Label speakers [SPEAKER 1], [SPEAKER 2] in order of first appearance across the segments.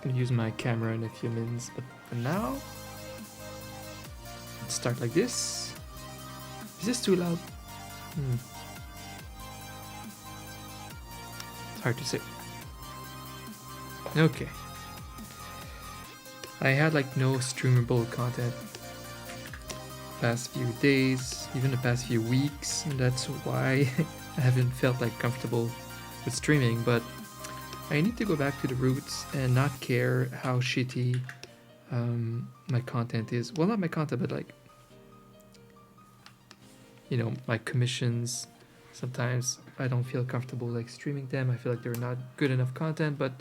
[SPEAKER 1] gonna use my camera in a few minutes, but for now, let's start like this. Is this too loud? It's hard to say. Okay. I had like no streamable content past few days, even the past few weeks, and that's why I haven't felt like comfortable with streaming, but I need to go back to the roots and not care how shitty my content is. Well, not my content, but like, you know, my commissions. Sometimes I don't feel comfortable like streaming them. I feel like they're not good enough content, but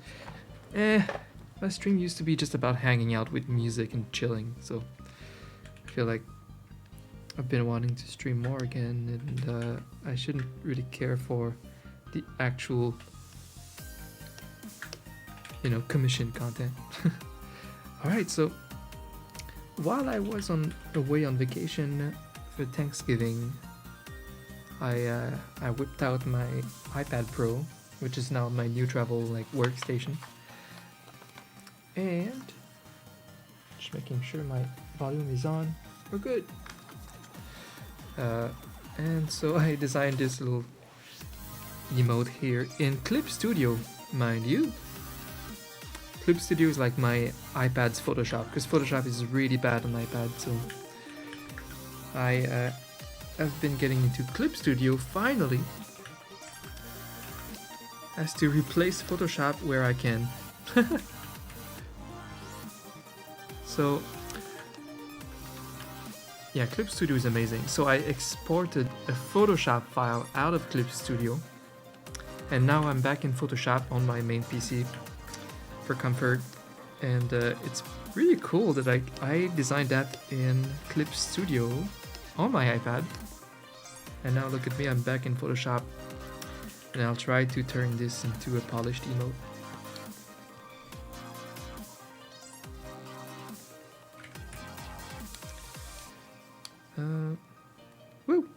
[SPEAKER 1] my stream used to be just about hanging out with music and chilling, so I feel like I've been wanting to stream more again, and I shouldn't really care for the actual, you know, commission content. Alright, so while I was away on vacation for Thanksgiving, I whipped out my iPad Pro, which is now my new travel like workstation, and just making sure my volume is on. We're good. And so I designed this little emote here in Clip Studio, mind you. Clip Studio is like my iPad's Photoshop, because Photoshop is really bad on iPad, so I have been getting into Clip Studio finally, as to replace Photoshop where I can. So yeah, Clip Studio is amazing. So I exported a Photoshop file out of Clip Studio, and now I'm back in Photoshop on my main PC for comfort, and it's really cool that I designed that in Clip Studio on my iPad, and now look at me, I'm back in Photoshop, and I'll try to turn this into a polished emote. Woo!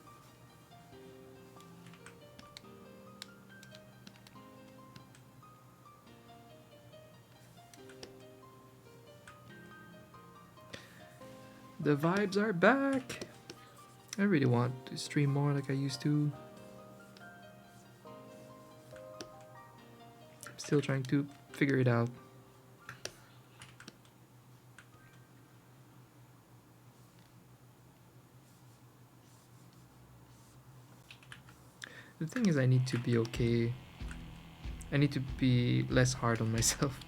[SPEAKER 1] The vibes are back! I really want to stream more like I used to. I'm still trying to figure it out. The thing is, I need to be okay. I need to be less hard on myself.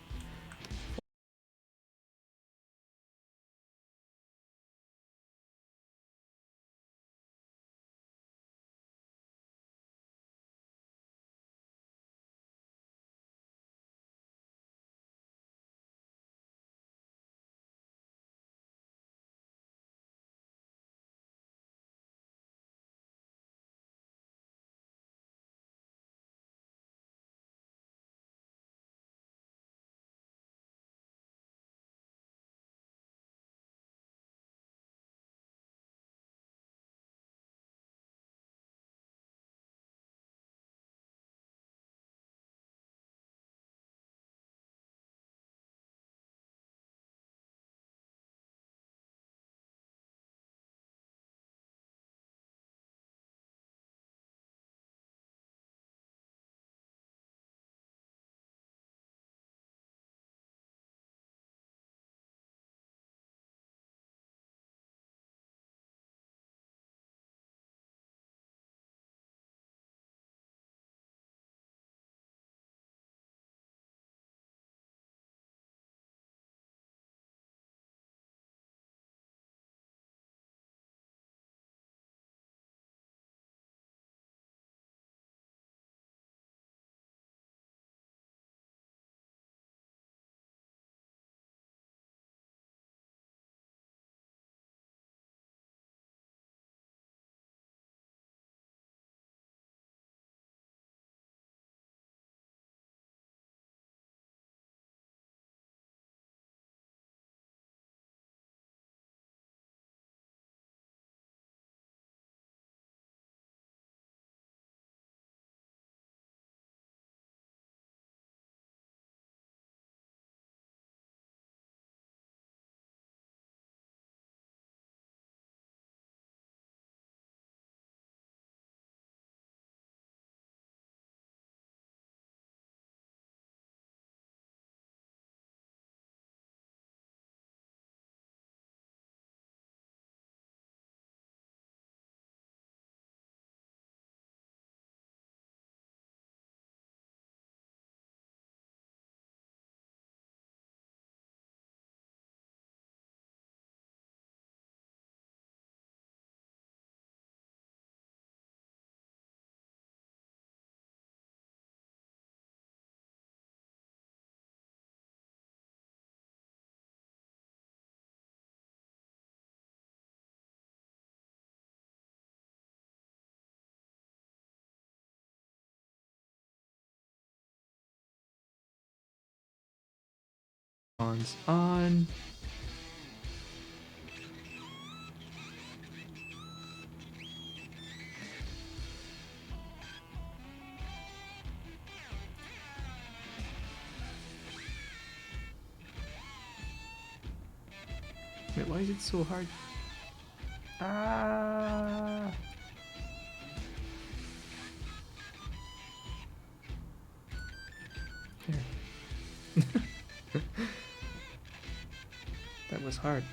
[SPEAKER 1] on. Wait, why is it so hard? Ah! There. That was hard.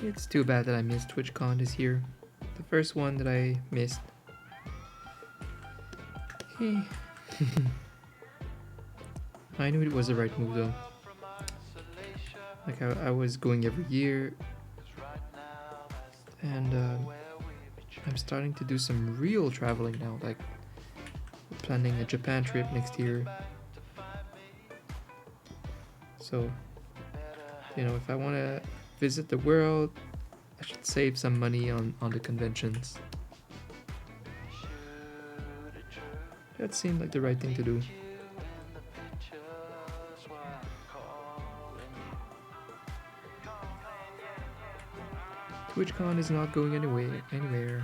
[SPEAKER 1] It's too bad that I missed TwitchCon this year. The first one that I missed. Hey. I knew it was the right move though. Like I was going every year, and I'm starting to do some real traveling now. Like planning a Japan trip next year. So, you know, if I want to visit the world, I should save some money on the conventions. That seemed like the right thing to do. TwitchCon is not going anywhere.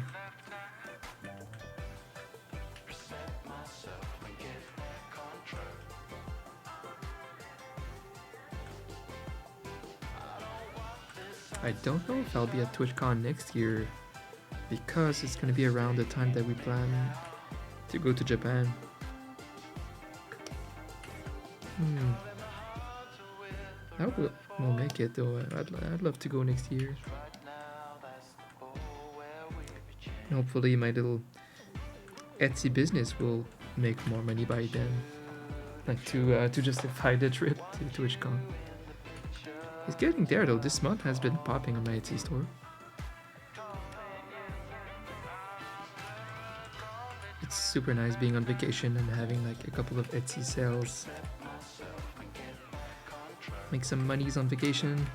[SPEAKER 1] I don't know if I'll be at TwitchCon next year because it's gonna be around the time that we plan to go to Japan. I will make it though. I'd love to go next year. And hopefully my little Etsy business will make more money by then, like to justify the trip to TwitchCon. It's getting there though. This month has been popping on my Etsy store. It's super nice being on vacation and having like a couple of Etsy sales. Make some monies on vacation.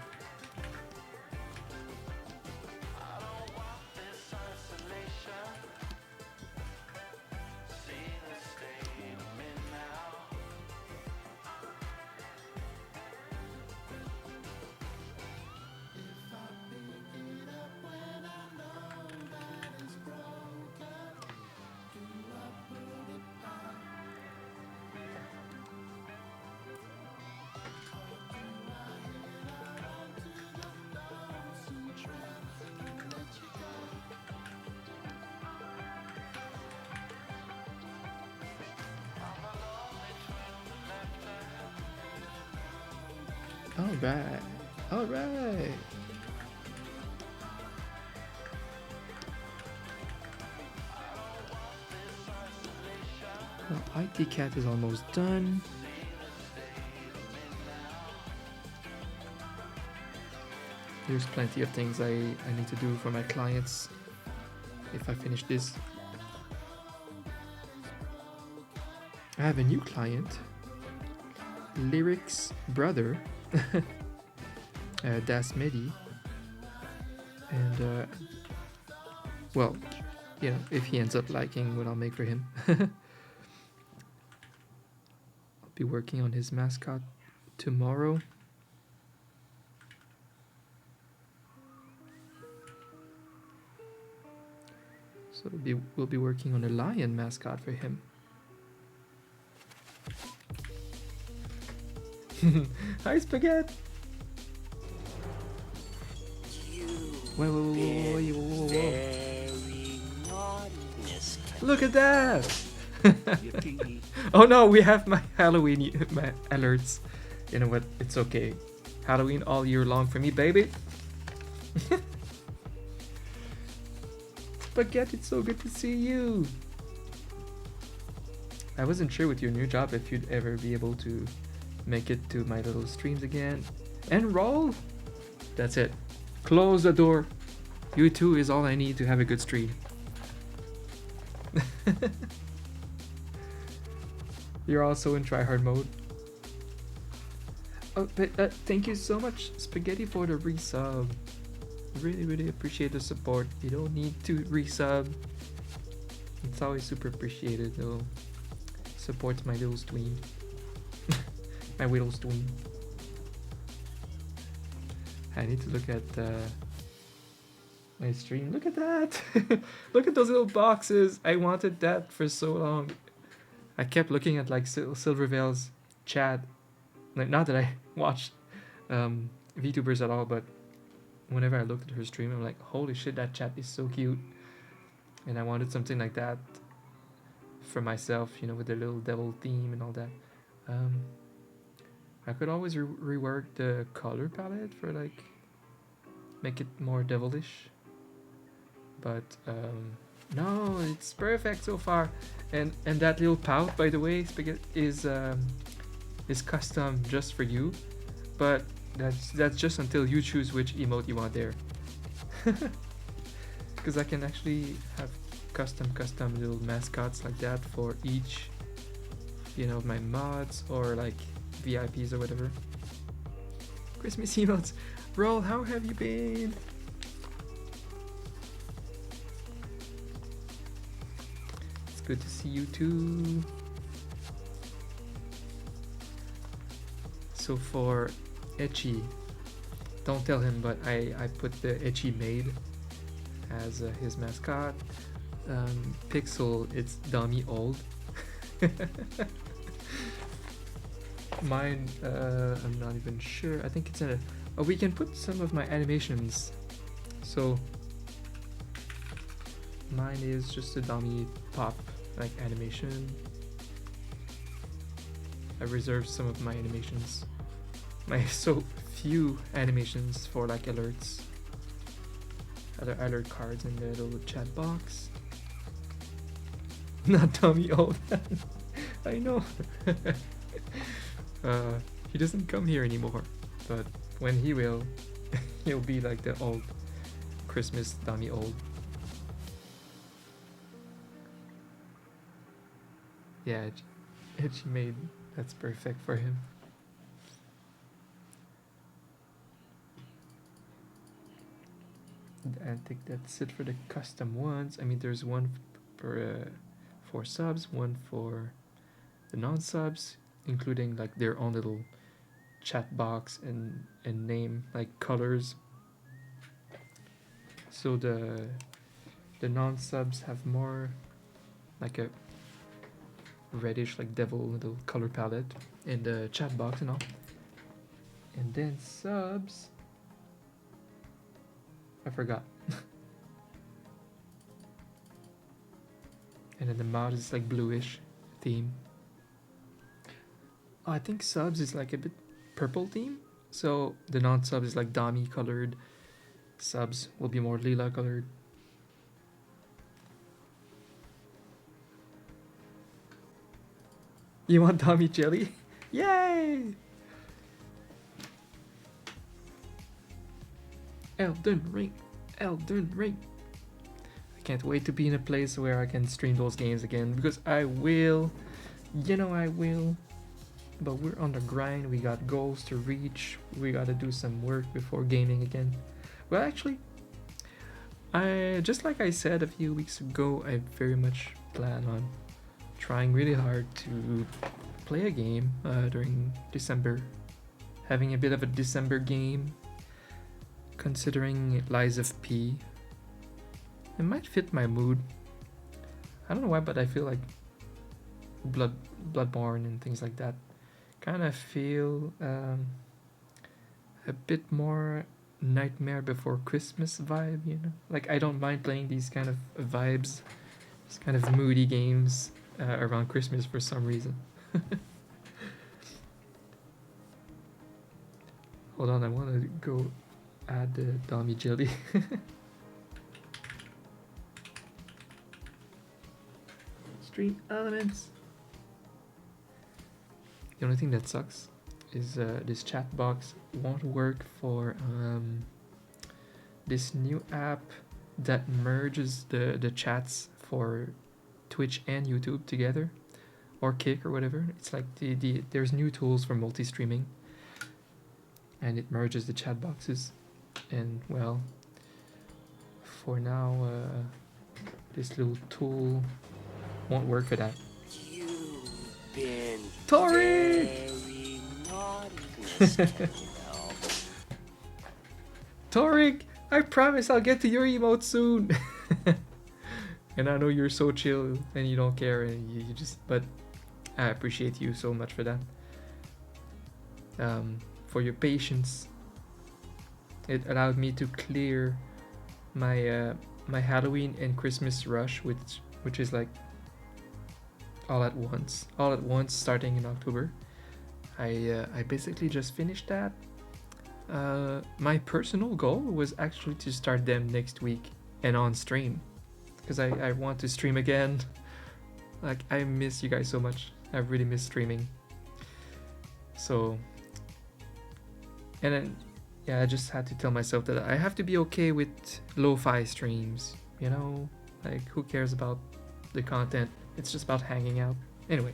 [SPEAKER 1] All right. Well, IT Cat is almost done. There's plenty of things I need to do for my clients if I finish this. I have a new client, Lyric's brother, DasMehdi, and well, you know, if he ends up liking what I'll make for him. I'll be working on his mascot tomorrow. So we'll be working on a lion mascot for him. Hi, Spaghetti! Whoa. Look at that! Oh no, we have my Halloween my alerts. You know what? It's okay. Halloween all year long for me, baby. Spaghetti, it's so good to see you. I wasn't sure with your new job if you'd ever be able to make it to my little streams again. And roll. That's it. Close the door. You two is all I need to have a good stream. You're also in tryhard mode. Oh, but thank you so much, Spaghetti, for the resub. Really, really appreciate the support. You don't need to resub. It's always super appreciated, though. Supports my little stream. My little stream. I need to look at my stream. Look at that! Look at those little boxes. I wanted that for so long. I kept looking at like Silvervale's chat. Like, not that I watched VTubers at all, but whenever I looked at her stream, I'm like, holy shit, that chat is so cute. And I wanted something like that for myself, you know, with the little devil theme and all that. I could always rework the color palette for like make it more devilish, but no, it's perfect so far. And that little pout, by the way, is custom just for you, but that's just until you choose which emote you want there. Because I can actually have custom little mascots like that for each, you know, my mods or like VIPs or whatever. Christmas emotes. Roll, how have you been? It's good to see you too. So for Etchy, don't tell him, but I put the Etchy maid as his mascot. Pixel, it's dummy old. Mine, I'm not even sure. I think it's in a... Oh, we can put some of my animations. So mine is just a dummy pop like animation. I reserved some of my animations. My so few animations for like alerts. Other alert cards in the little chat box. Not dummy old. I know. He doesn't come here anymore, but when he will, he'll be like the old Christmas dummy old. Yeah, Edgy made, that's perfect for him. I think that's it for the custom ones. I mean, there's one for subs, one for the non-subs, including like their own little chat box and name, like colors. So the non-subs have more like a reddish, like devil little color palette in the chat box and all. And then subs, I forgot. And then the mod is like bluish theme. Oh, I think subs is like a bit purple theme. So the non-sub is like Dami colored. Subs will be more lila colored. You want Dami jelly? Yay! Elden Ring. Elden Ring. I can't wait to be in a place where I can stream those games again, because I will. You know I will. But we're on the grind. We got goals to reach. We gotta do some work before gaming again. Well, actually, just like I said a few weeks ago, I very much plan on trying really hard to play a game during December. Having a bit of a December game, considering Lies of P. It might fit my mood. I don't know why, but I feel like Bloodborne and things like that kind of feel a bit more Nightmare Before Christmas vibe, you know? Like, I don't mind playing these kind of vibes, these kind of moody games. around Christmas for some reason. Hold on, I want to go add the Dommy jelly. Stream elements. The only thing that sucks is this chat box won't work for this new app that merges the chats for Twitch and YouTube together, or Kick or whatever. It's like there's new tools for multi-streaming, and it merges the chat boxes. And well, for now, this little tool won't work for that.
[SPEAKER 2] You've been
[SPEAKER 1] Tori!
[SPEAKER 2] very naughty, Mr.
[SPEAKER 1] Torik, I promise I'll get to your emote soon. And I know you're so chill and you don't care, and you just, but I appreciate you so much for that. For your patience. It allowed me to clear my my Halloween and Christmas rush, which is like all at once starting in October. I basically just finished that. My personal goal was actually to start them next week and on stream, because I want to stream again. Like, I miss you guys so much. I really miss streaming. So, and then yeah, I just had to tell myself that I have to be okay with lo-fi streams, you know? Like, who cares about the content? It's just about hanging out. Anyway,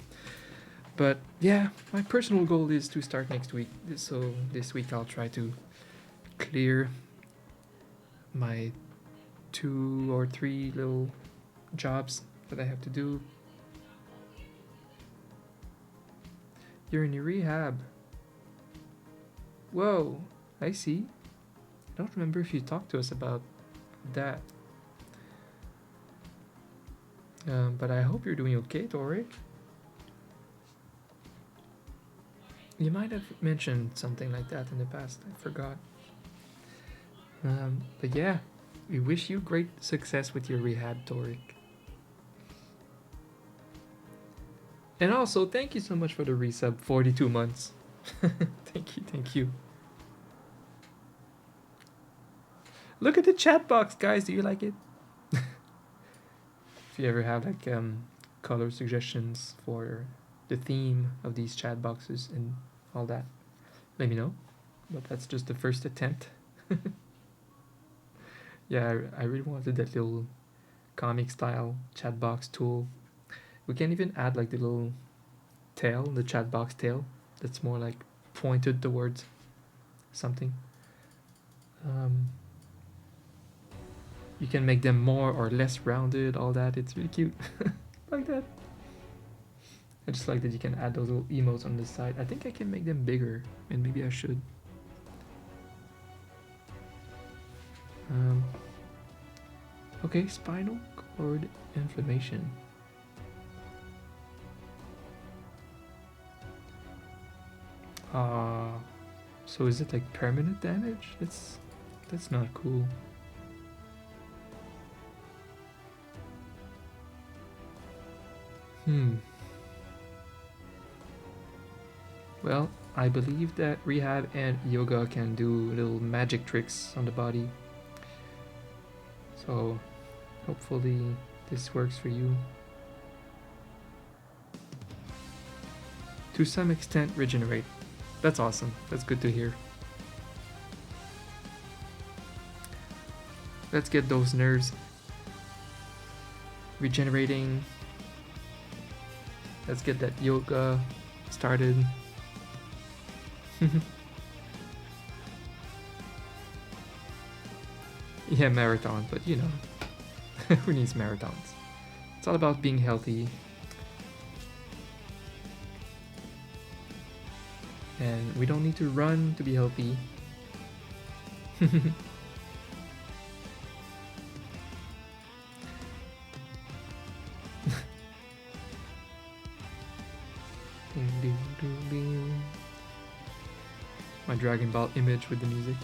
[SPEAKER 1] but yeah, my personal goal is to start next week. So this week I'll try to clear my 2 or 3 little jobs that I have to do. You're in your rehab. Whoa, I see. I don't remember if you talked to us about that. But I hope you're doing okay, Torik. You might have mentioned something like that in the past. I forgot. But yeah, we wish you great success with your rehab, Torik. And also, thank you so much for the resub, 42 months. Thank you. Look at the chat box, guys. Do you like it? If you ever have like color suggestions for the theme of these chat boxes and all that, let me know. But that's just the first attempt. Yeah, I really wanted that little comic style chat box tool. We can even add like the little tail, the chat box tail, that's more like pointed towards something. You can make them more or less rounded, all that. It's really cute. Like that. I just like that you can add those little emotes on the side. I think I can make them bigger, and maybe I should. Okay, spinal cord inflammation. So is it like permanent damage? That's not cool. Well, I believe that rehab and yoga can do little magic tricks on the body. So hopefully this works for you. To some extent, regenerate. That's awesome. That's good to hear. Let's get those nerves regenerating. Let's get that yoga started. Yeah, marathon, but you know, who needs marathons? It's all about being healthy. And we don't need to run to be healthy. My Dragon Ball image with the music.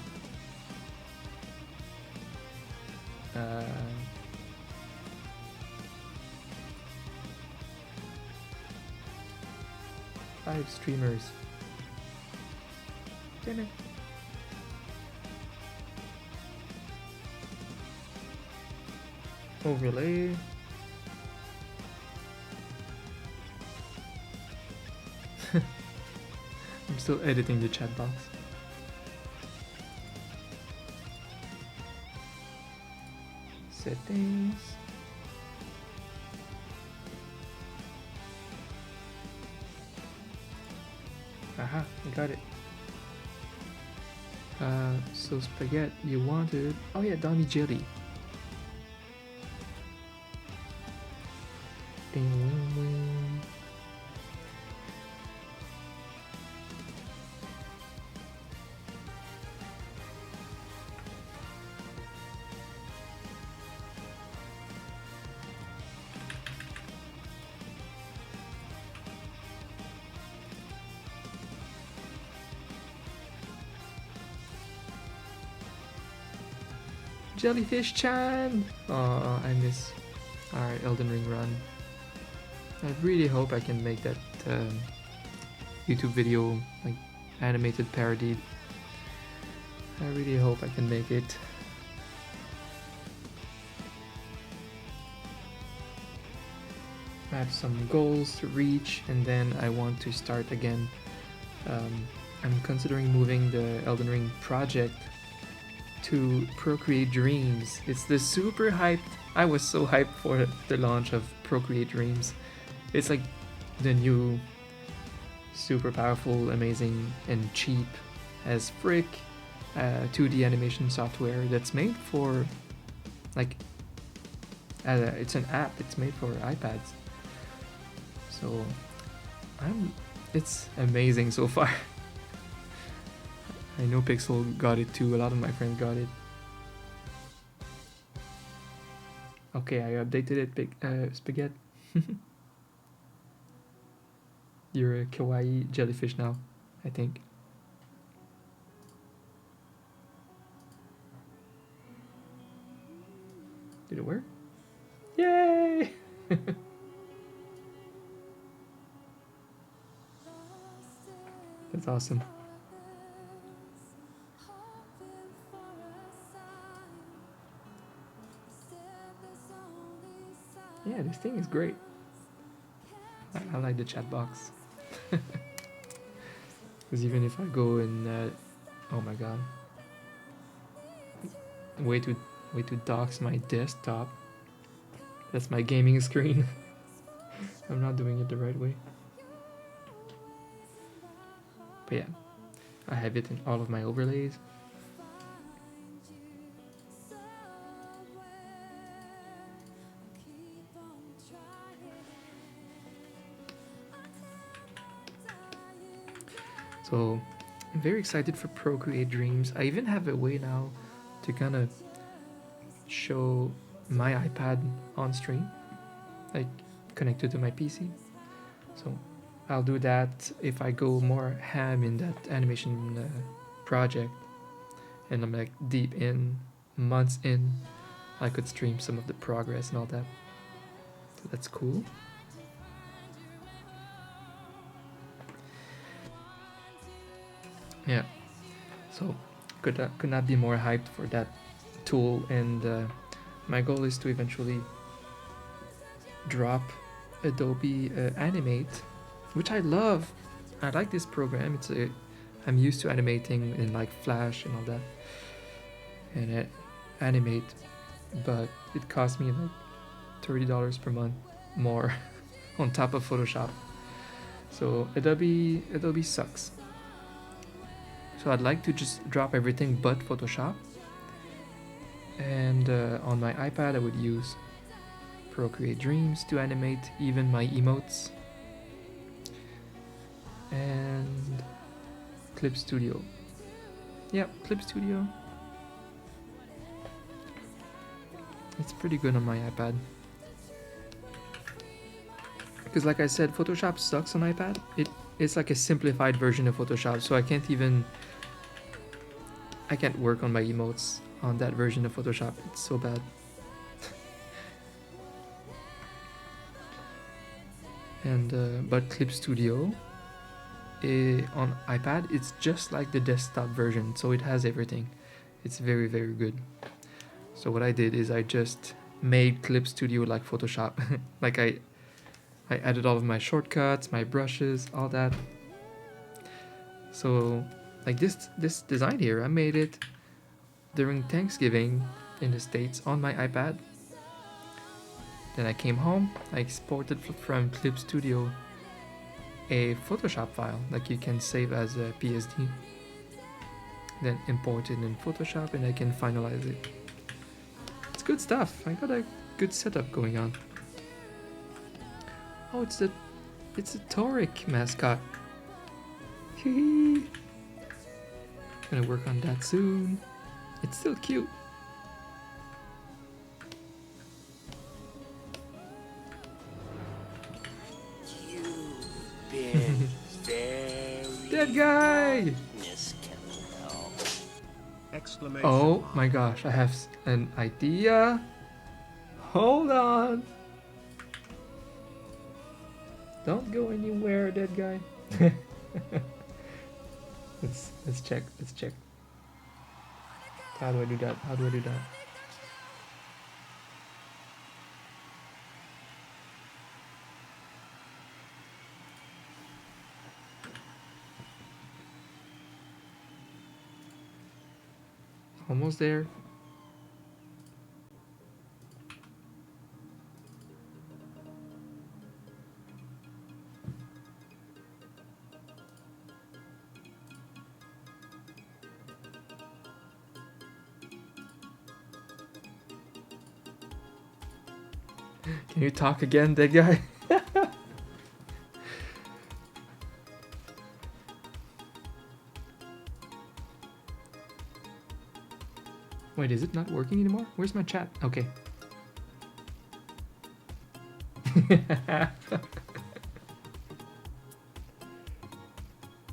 [SPEAKER 1] 5 streamers. Damn it. Overlay. I'm still editing the chat box. Settings. Aha, I got it. So spaghetti, you wanted... Oh yeah, Donny Jelly. Ding, wing, wing. Jellyfish Chan! Oh, I miss our Elden Ring run. I really hope I can make that YouTube video, like animated parody. I really hope I can make it. I have some goals to reach, and then I want to start again. I'm considering moving the Elden Ring project to Procreate Dreams. It's the super hyped. I was so hyped for the launch of Procreate Dreams. It's like the new super powerful, amazing, and cheap as frick 2D animation software that's made for like it's an app. It's made for iPads. So it's amazing so far. I know Pixel got it too, a lot of my friends got it. Okay, I updated it, Spaghetti. You're a kawaii jellyfish now, I think. Did it work? Yay! That's awesome. Yeah, this thing is great. I like the chat box. Because even if I go in, oh my god, way to dox my desktop. That's my gaming screen. I'm not doing it the right way. But yeah, I have it in all of my overlays. So I'm very excited for Procreate Dreams. I even have a way now to kind of show my iPad on stream, like connected to my PC. So I'll do that if I go more ham in that animation project, and I'm like deep in, months in, I could stream some of the progress and all that. So that's cool. Yeah, so could not be more hyped for that tool, and my goal is to eventually drop Adobe Animate, which I love. I like this program. I'm used to animating in like Flash and all that, and Animate, but it cost me like $30 per month more on top of Photoshop. So Adobe sucks. So I'd like to just drop everything but Photoshop, and on my iPad I would use Procreate Dreams to animate even my emotes, and Clip Studio. Yeah, Clip Studio. It's pretty good on my iPad. Because like I said, Photoshop sucks on iPad. It's like a simplified version of Photoshop, so I can't work on my emotes on that version of Photoshop. It's so bad. And but Clip Studio on iPad, it's just like the desktop version, so it has everything. It's very, very good. So what I did is I just made Clip Studio like Photoshop. Like I added all of my shortcuts, my brushes, all that. So like this design here, I made it during Thanksgiving in the States on my iPad. Then I came home, I exported from Clip Studio a Photoshop file like you can save as a PSD. Then import it in Photoshop and I can finalize it. It's good stuff. I got a good setup going on. Oh, it's a Toric mascot. Gonna work on that soon. It's still cute.
[SPEAKER 2] You've been very
[SPEAKER 1] Dead guy!
[SPEAKER 2] Miss Keravel.
[SPEAKER 3] Exclamation
[SPEAKER 1] Oh
[SPEAKER 3] mark.
[SPEAKER 1] my gosh, I have an idea. Hold on. Don't go anywhere, dead guy. Let's check. Let's check. How do I do that? How do I do that? Almost there. Can you talk again, dead guy? Wait, is it not working anymore? Where's my chat? Okay.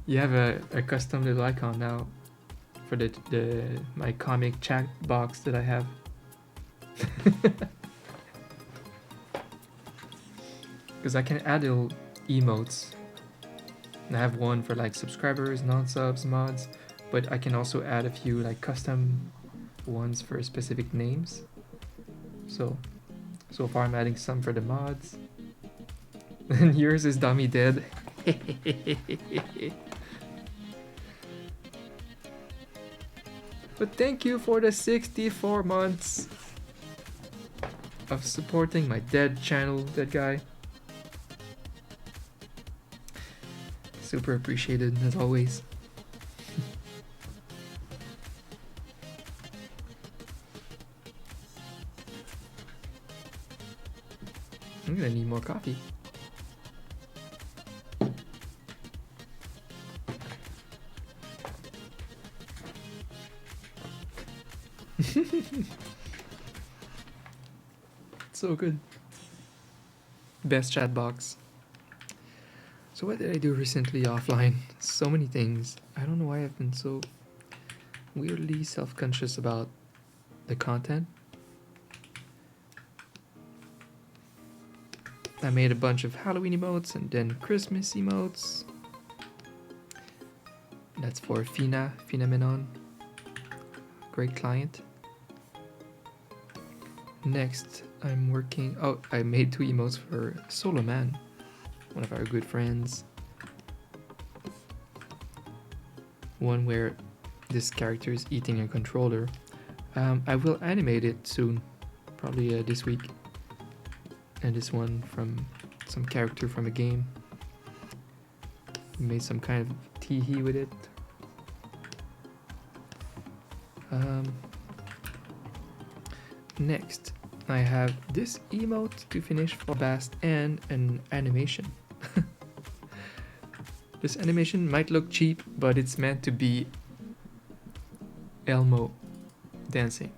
[SPEAKER 1] You have a custom little icon now for the my comic chat box that I have. Because I can add little emotes. And I have one for like subscribers, non-subs, mods, but I can also add a few like custom ones for specific names. So far I'm adding some for the mods. And yours is dummy dead. But thank you for the 64 months of supporting my dead channel, dead guy. Super appreciated as always. I'm gonna need more coffee. So good. Best chat box. So what did I do recently offline? So many things. I don't know why I've been so weirdly self-conscious about the content. I made a bunch of Halloween emotes and then Christmas emotes. That's for Fina Menon. Great client. Next, I'm working... Oh, I made 2 emotes for Solo Man, one of our good friends. One where this character is eating a controller. I will animate it soon, probably this week. And this one from some character from a game. We made some kind of tee-hee with it. Next, I have this emote to finish for Bast and an animation. This animation might look cheap, but it's meant to be Elmo dancing.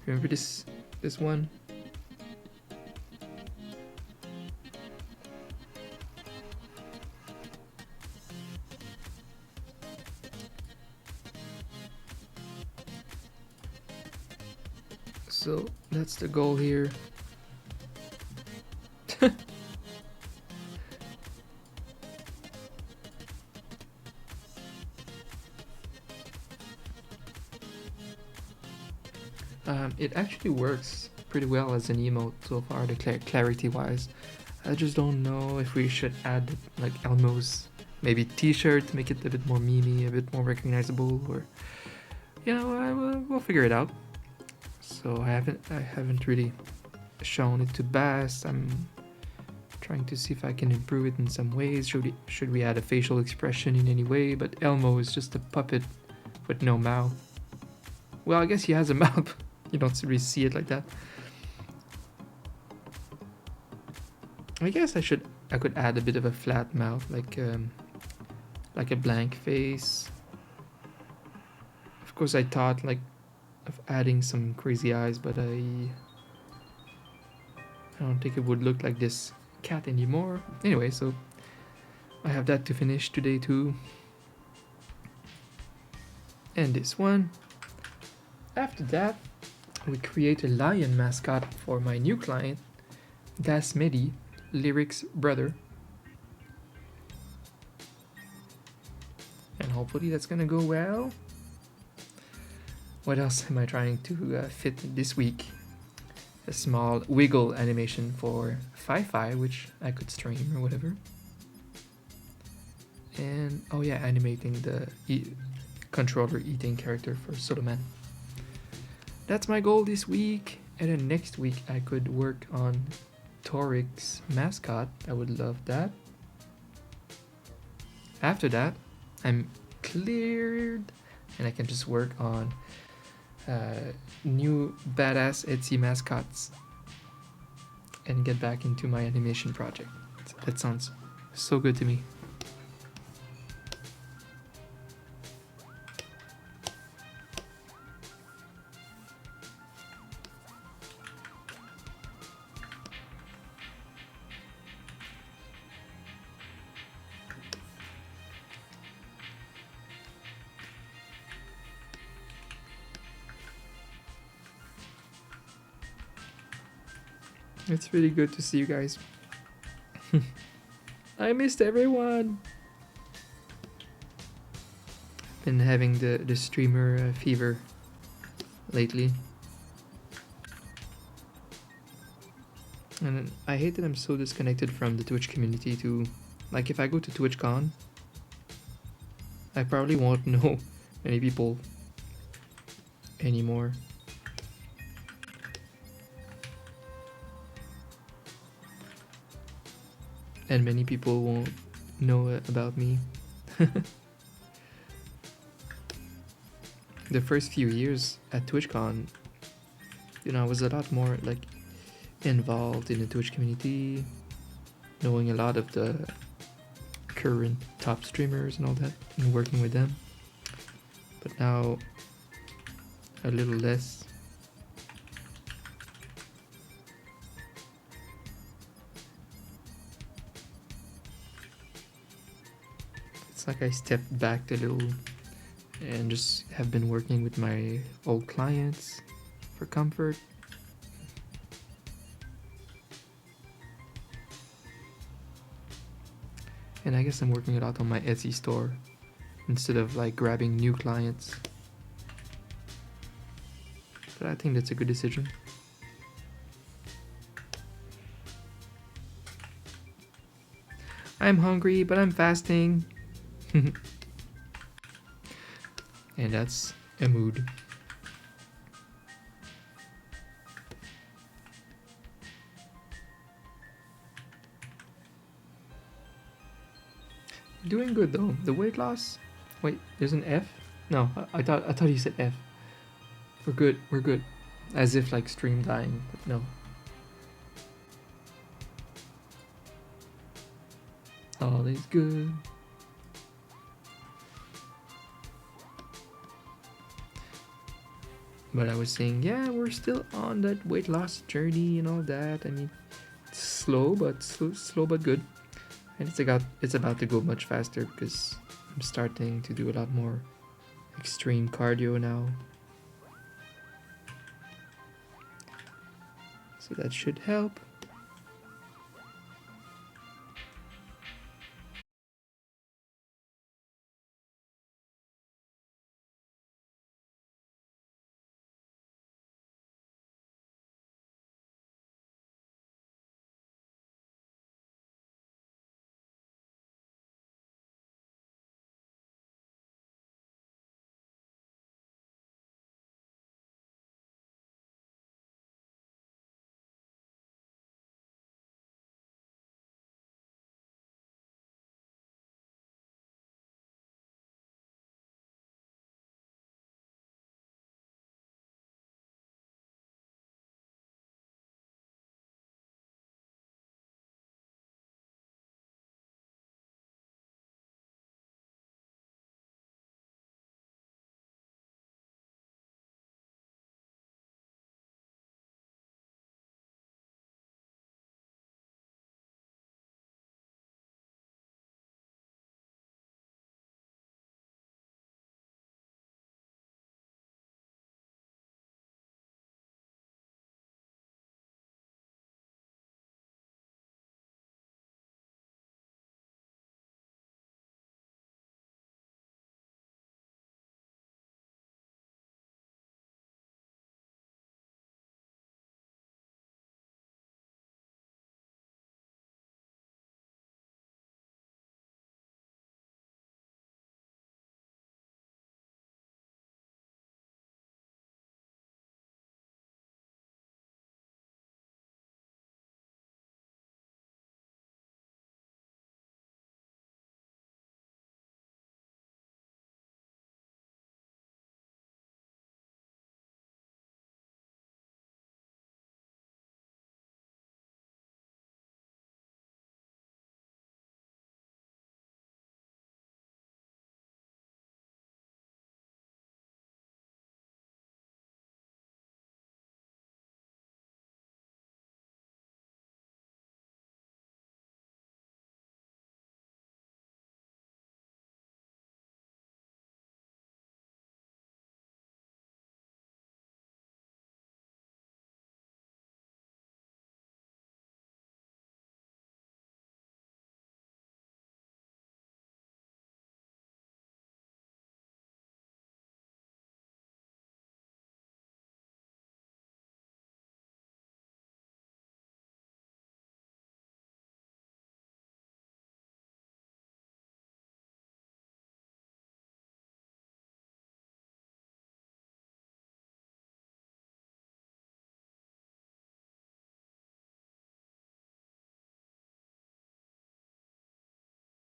[SPEAKER 1] Remember this one? So that's the goal here. It actually works pretty well as an emote so far, the clarity wise. I just don't know if we should add like Elmo's maybe t-shirt to make it a bit more memey, a bit more recognizable, or we'll figure it out. So I haven't really shown it to Bass. I'm trying to see if I can improve it in some ways. Should we add a facial expression in any way? But Elmo is just a puppet with no mouth. Well, I guess he has a mouth. You don't really see it like that. I guess I could add a bit of a flat mouth, like a blank face. Of course, I thought like of adding some crazy eyes, but I don't think it would look like this cat anymore. Anyway, so I have that to finish today too. And this one. After that, we create a lion mascot for my new client, DasMehdi, Lyric's brother. And hopefully that's gonna go well. What else am I trying to fit this week? A small wiggle animation for Fi-Fi, which I could stream or whatever. And oh yeah, animating the controller eating character for Soloman. That's my goal this week. And then next week I could work on Toric's mascot. I would love that. After that, I'm cleared and I can just work on new badass Etsy mascots and get back into my animation project. That sounds so good to me. It's really good to see you guys. I missed everyone. Been having the streamer fever lately. And I hate that I'm so disconnected from the Twitch community too. Like if I go to TwitchCon, I probably won't know any people anymore. And many people won't know about me. The first few years at TwitchCon, I was a lot more like involved in the Twitch community, knowing a lot of the current top streamers and all that, and working with them. But now, a little less. It's like I stepped back a little and just have been working with my old clients for comfort. And I guess I'm working a lot on my Etsy store instead of like grabbing new clients. But I think that's a good decision. I'm hungry, but I'm fasting. And that's a mood. Doing good though. The weight loss. Wait, there's an F? No, I thought you said F. We're good. We're good. As if like stream dying, but no. All is good. But I was saying, yeah, we're still on that weight loss journey and all that. I mean, it's slow but good. And it's about to go much faster because I'm starting to do a lot more extreme cardio now. So that should help.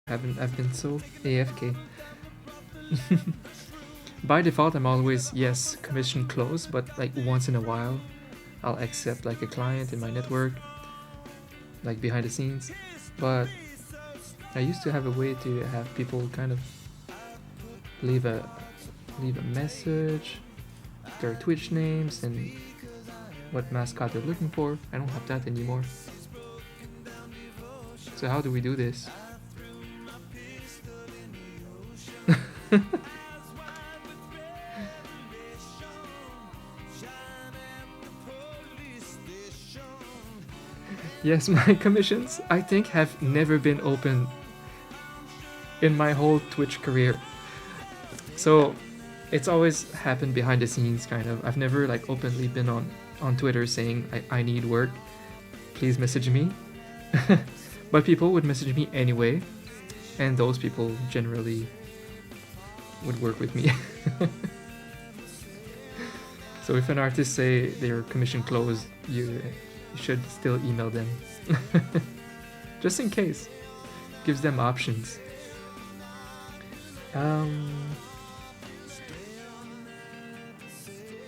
[SPEAKER 1] I've been so AFK. By default, I'm always, yes, commission close, but like once in a while, I'll accept like a client in my network, like behind the scenes. But I used to have a way to have people kind of leave a message, their Twitch names, and what mascot they're looking for. I don't have that anymore. So how do we do this? Yes, my commissions, I think, have never been open in my whole Twitch career. So it's always happened behind the scenes, kind of. I've never like openly been on Twitter saying I need work, please message me. But people would message me anyway, and those people generally would work with me. So if an artist say their commission closed, you should still email them. Just in case. Gives them options.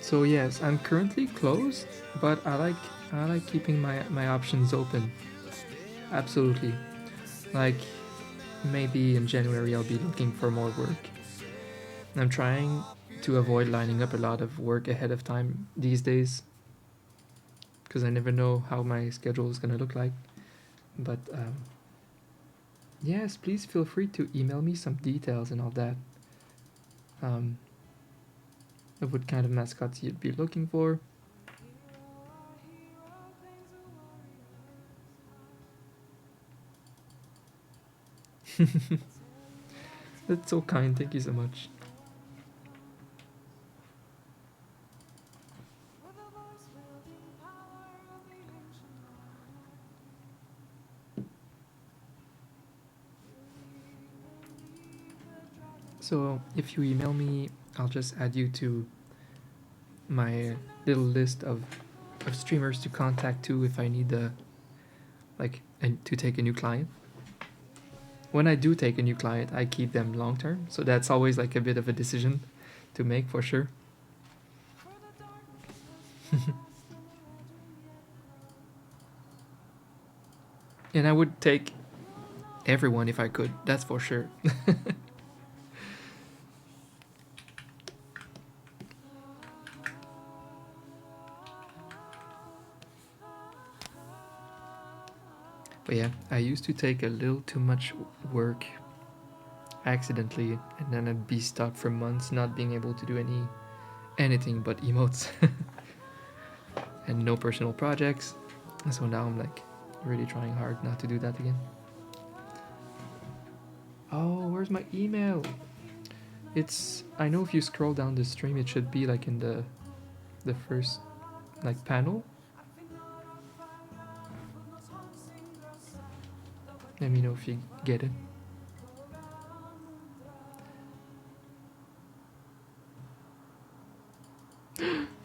[SPEAKER 1] So yes, I'm currently closed, but I like keeping my options open. Absolutely. Like maybe in January I'll be looking for more work. I'm trying to avoid lining up a lot of work ahead of time these days, because I never know how my schedule is gonna look like. But yes, please feel free to email me some details and all that. Of what kind of mascots you'd be looking for. That's so kind, thank you so much. So if you email me, I'll just add you to my little list of streamers to contact too if I need to take a new client. When I do take a new client, I keep them long term, so that's always like a bit of a decision to make for sure. And I would take everyone if I could, that's for sure. But yeah, I used to take a little too much work accidentally, and then I'd be stuck for months not being able to do anything but emotes. And no personal projects. And so now I'm like really trying hard not to do that again. Oh, where's my email? I know if you scroll down the stream, it should be like in the first like panel. Let me know if you get it.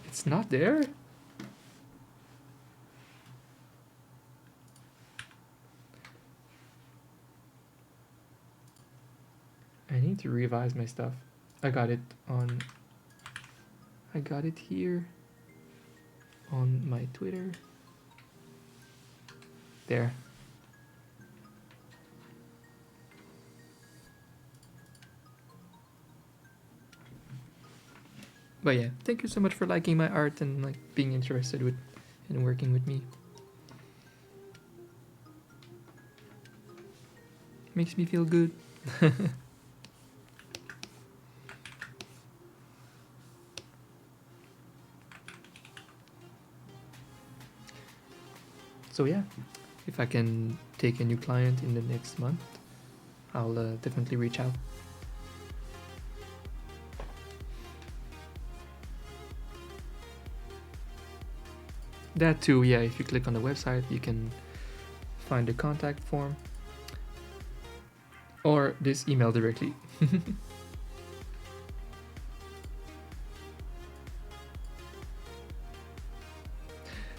[SPEAKER 1] It's not there? I need to revise my stuff. I got it here on my Twitter. There. But yeah, thank you so much for liking my art and like being interested in working with me. Makes me feel good. So yeah, if I can take a new client in the next month, I'll definitely reach out. That too, yeah, if you click on the website, you can find the contact form or this email directly.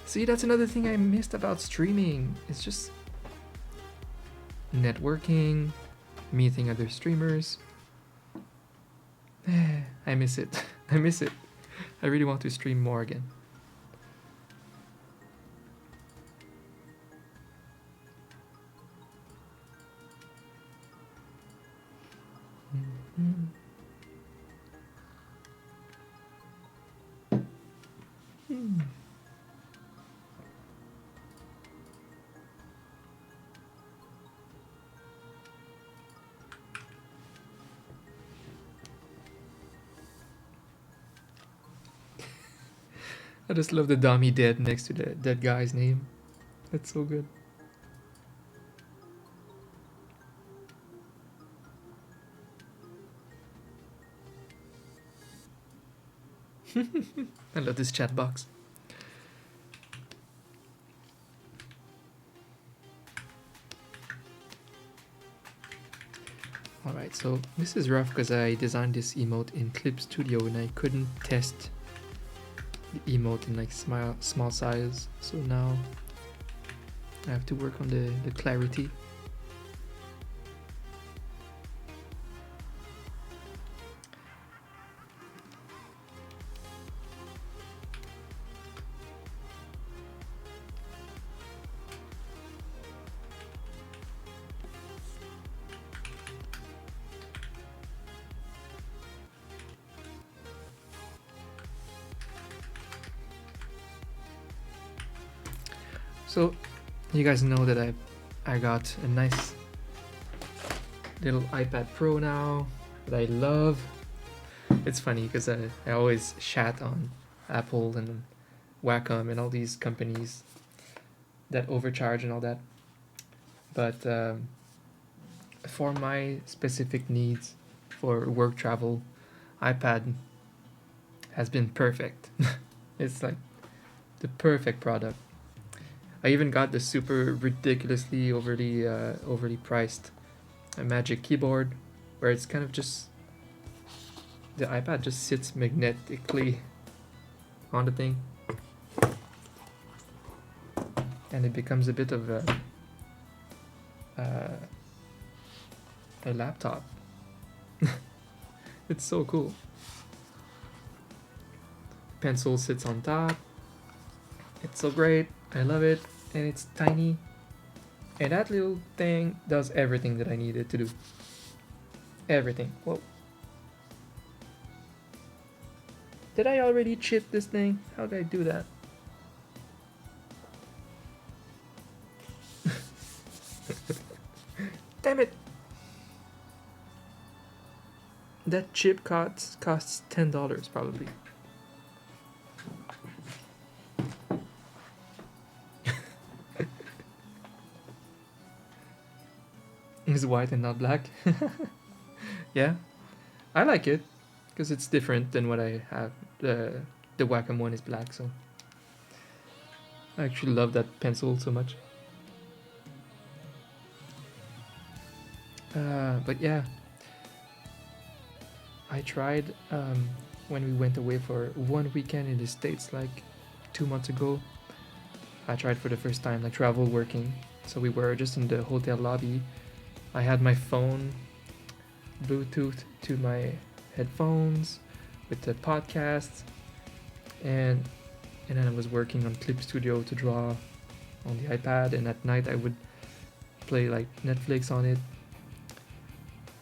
[SPEAKER 1] See, that's another thing I missed about streaming. It's just networking, meeting other streamers. I miss it. I miss it. I really want to stream more again. I just love the dummy dead next to the dead guy's name. That's so good. I love this chat box. Alright, so this is rough because I designed this emote in Clip Studio and I couldn't test the emote in like small size. So now I have to work on the clarity. So you guys know that I got a nice little iPad Pro now that I love. It's funny because I always chat on Apple and Wacom and all these companies that overcharge and all that. But for my specific needs for work travel, iPad has been perfect. It's like the perfect product. I even got the super ridiculously overly priced Magic Keyboard, where it's kind of just the iPad just sits magnetically on the thing, and it becomes a bit of a laptop. It's so cool. Pencil sits on top. It's so great. I love it. And it's tiny. And that little thing does everything that I need it to do. Everything. Whoa. Did I already chip this thing? How did I do that? Damn it! That chip costs $10 probably. It's white and not black. Yeah, I like it because it's different than what I have. The Wacom one is black, so I actually love that pencil so much. But yeah, I tried when we went away for one weekend in the States like 2 months ago. I tried for the first time like travel working. So we were just in the hotel lobby. I had my phone Bluetooth to my headphones with the podcast, and then I was working on Clip Studio to draw on the iPad, and at night I would play like Netflix on it.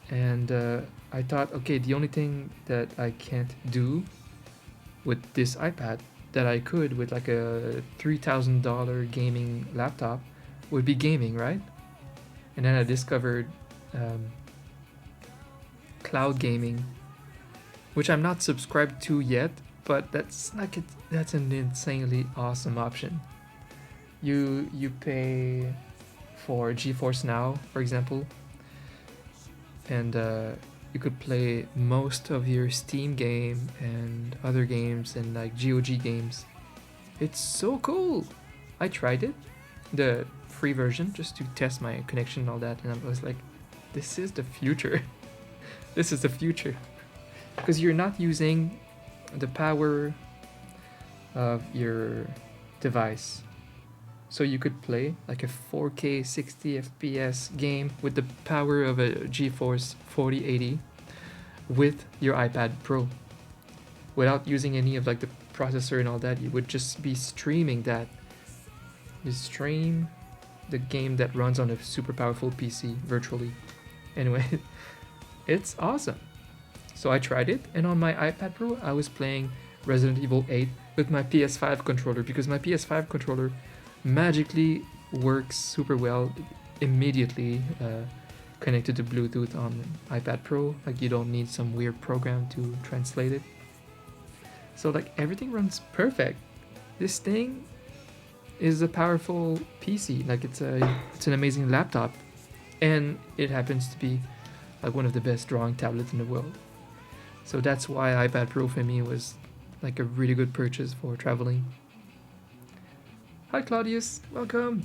[SPEAKER 1] And I thought, okay, the only thing that I can't do with this iPad that I could with like a $3,000 gaming laptop would be gaming, right? And then I discovered cloud gaming, which I'm not subscribed to yet, but that's an insanely awesome option. You pay for GeForce Now, for example, and you could play most of your Steam game and other games and like GOG games. It's so cool. I tried it, the free version, just to test my connection and all that, and I was like, this is the future. This is the future, because you're not using the power of your device. So you could play like a 4K 60 FPS game with the power of a GeForce 4080 with your iPad Pro without using any of like the processor and all that. You would just be streaming that. You stream the game that runs on a super powerful PC virtually. Anyway, it's awesome. So I tried it, and on my iPad Pro I was playing Resident Evil 8 with my PS5 controller, because my PS5 controller magically works super well immediately connected to Bluetooth on iPad Pro. Like, you don't need some weird program to translate it. So like everything runs perfect. This thing is a powerful PC. Like, it's an amazing laptop, and it happens to be like one of the best drawing tablets in the world. So that's why iPad Pro for me was like a really good purchase for traveling. Hi Claudius, welcome.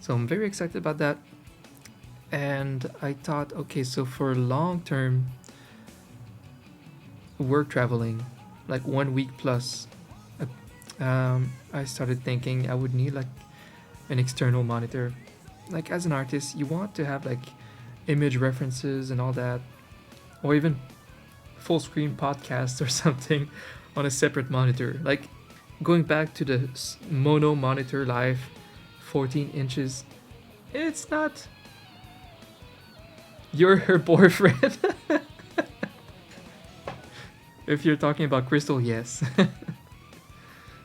[SPEAKER 1] So I'm very excited about that. And I thought, okay, so for long-term work traveling, like 1 week plus, I started thinking I would need like an external monitor. Like, as an artist, you want to have like image references and all that, or even full screen podcasts or something on a separate monitor. Like, going back to the mono monitor life, 14 inches, it's not your her boyfriend. If you're talking about Crystal, yes.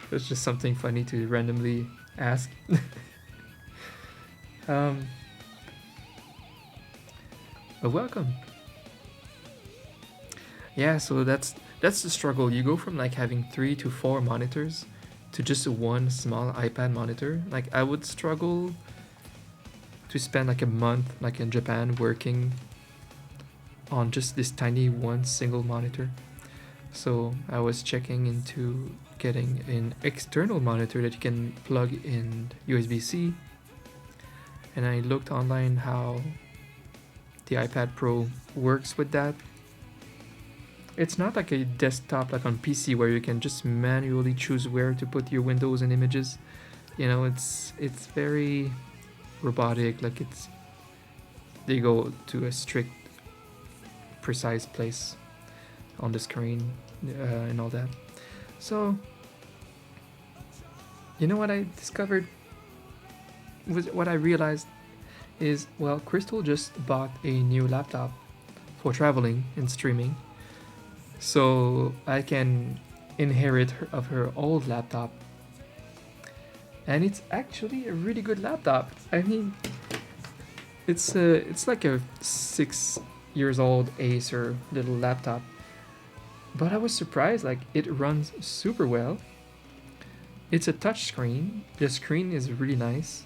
[SPEAKER 1] It's just something funny to randomly ask. But welcome. Yeah, so that's the struggle. You go from like having 3 to 4 monitors to just one small iPad monitor. Like, I would struggle to spend like a month like in Japan working on just this tiny one single monitor. So I was checking into getting an external monitor that you can plug in USB-C, and I looked online how the iPad Pro works with that. It's not like a desktop like on PC where you can just manually choose where to put your windows and images. You know, it's very robotic. Like, they go to a strict, precise place on the screen and all that. So, you know what I discovered? What I realized is, well, Crystal just bought a new laptop for traveling and streaming, so I can inherit of her old laptop, and it's actually a really good laptop. I mean, it's like a 6 years old Acer little laptop, but I was surprised. Like, it runs super well. It's a touch screen. The screen is really nice.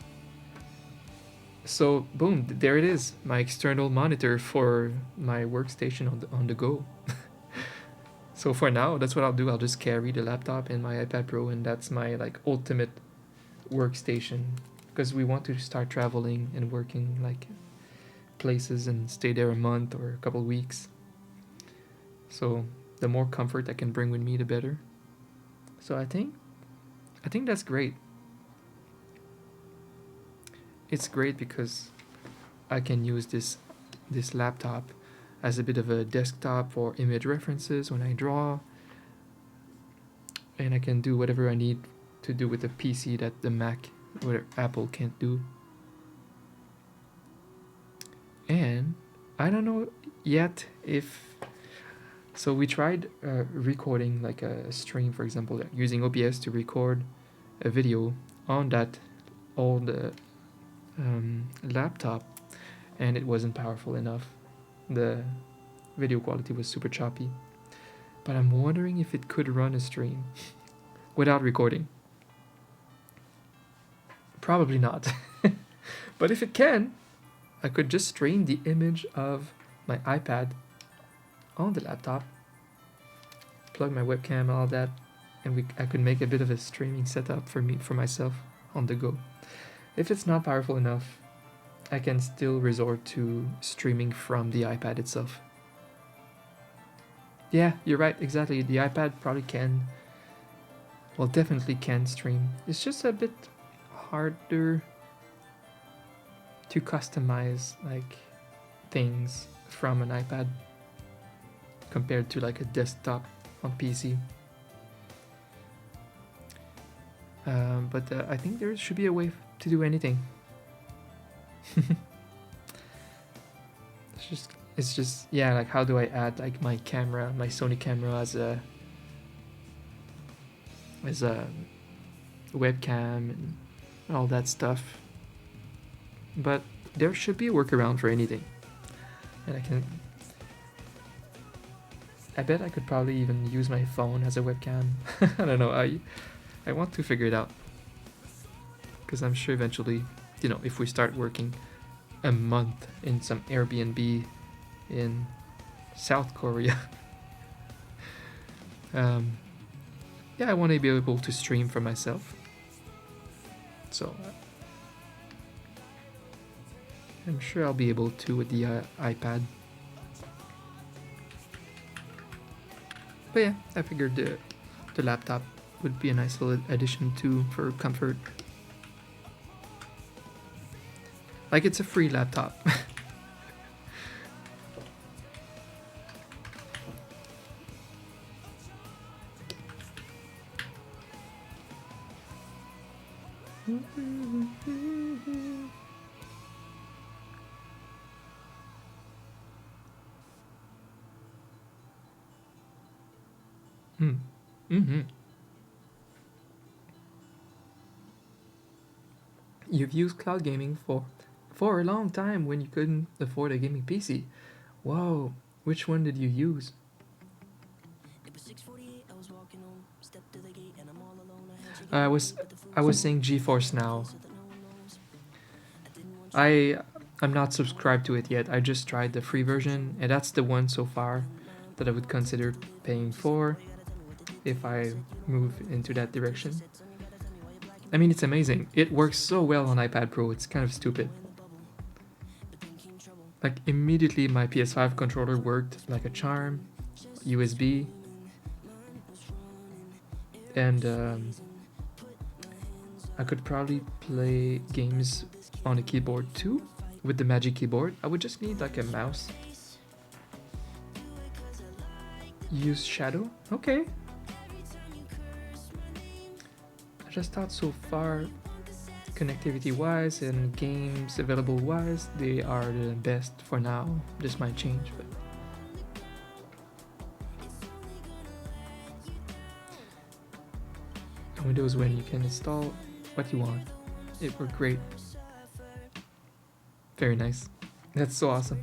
[SPEAKER 1] So boom, there it is, my external monitor for my workstation on the go. So for now, that's what I'll do. I'll just carry the laptop and my iPad Pro, and that's my like ultimate workstation, because we want to start traveling and working like places and stay there a month or a couple weeks. So the more comfort I can bring with me, the better. So I think that's great. It's great because I can use this laptop as a bit of a desktop for image references when I draw, and I can do whatever I need to do with the PC that the Mac or Apple can't do. And I don't know yet if... So we tried recording like a stream, for example, using OBS to record a video on that old laptop, and it wasn't powerful enough. The video quality was super choppy. But I'm wondering if it could run a stream without recording. Probably not. But if it can, I could just stream the image of my iPad on the laptop, plug my webcam, all that, and I could make a bit of a streaming setup for myself on the go. If it's not powerful enough, I can still resort to streaming from the iPad itself. Yeah, you're right, exactly. The iPad probably can well, definitely can stream. It's just a bit harder to customize like things from an iPad compared to like a desktop on PC. But I think there should be a way to do anything. It's just yeah, like how do I add like my camera, my Sony camera as a webcam and all that stuff. But there should be a workaround for anything. And I bet I could probably even use my phone as a webcam. I don't know, I want to figure it out. Because I'm sure eventually, you know, if we start working a month in some Airbnb in South Korea, yeah, I want to be able to stream for myself. So I'm sure I'll be able to with the iPad. But yeah, I figured the laptop would be a nice little addition too for comfort. Like it's a free laptop. You've used cloud gaming for a long time when you couldn't afford a gaming PC. Whoa, which one did you use? I was saying GeForce Now. I'm not subscribed to it yet. I just tried the free version, and that's the one so far that I would consider paying for if I move into that direction. I mean, it's amazing. It works so well on iPad Pro, it's kind of stupid. Like, immediately my PS5 controller worked like a charm, USB, and I could probably play games on a keyboard too, with the Magic Keyboard. I would just need like a mouse. Use Shadow? Okay. I just thought so far, connectivity wise and games available wise, they are the best for now. This might change, but Windows, when you can install what you want, it worked great. Very nice. That's so awesome.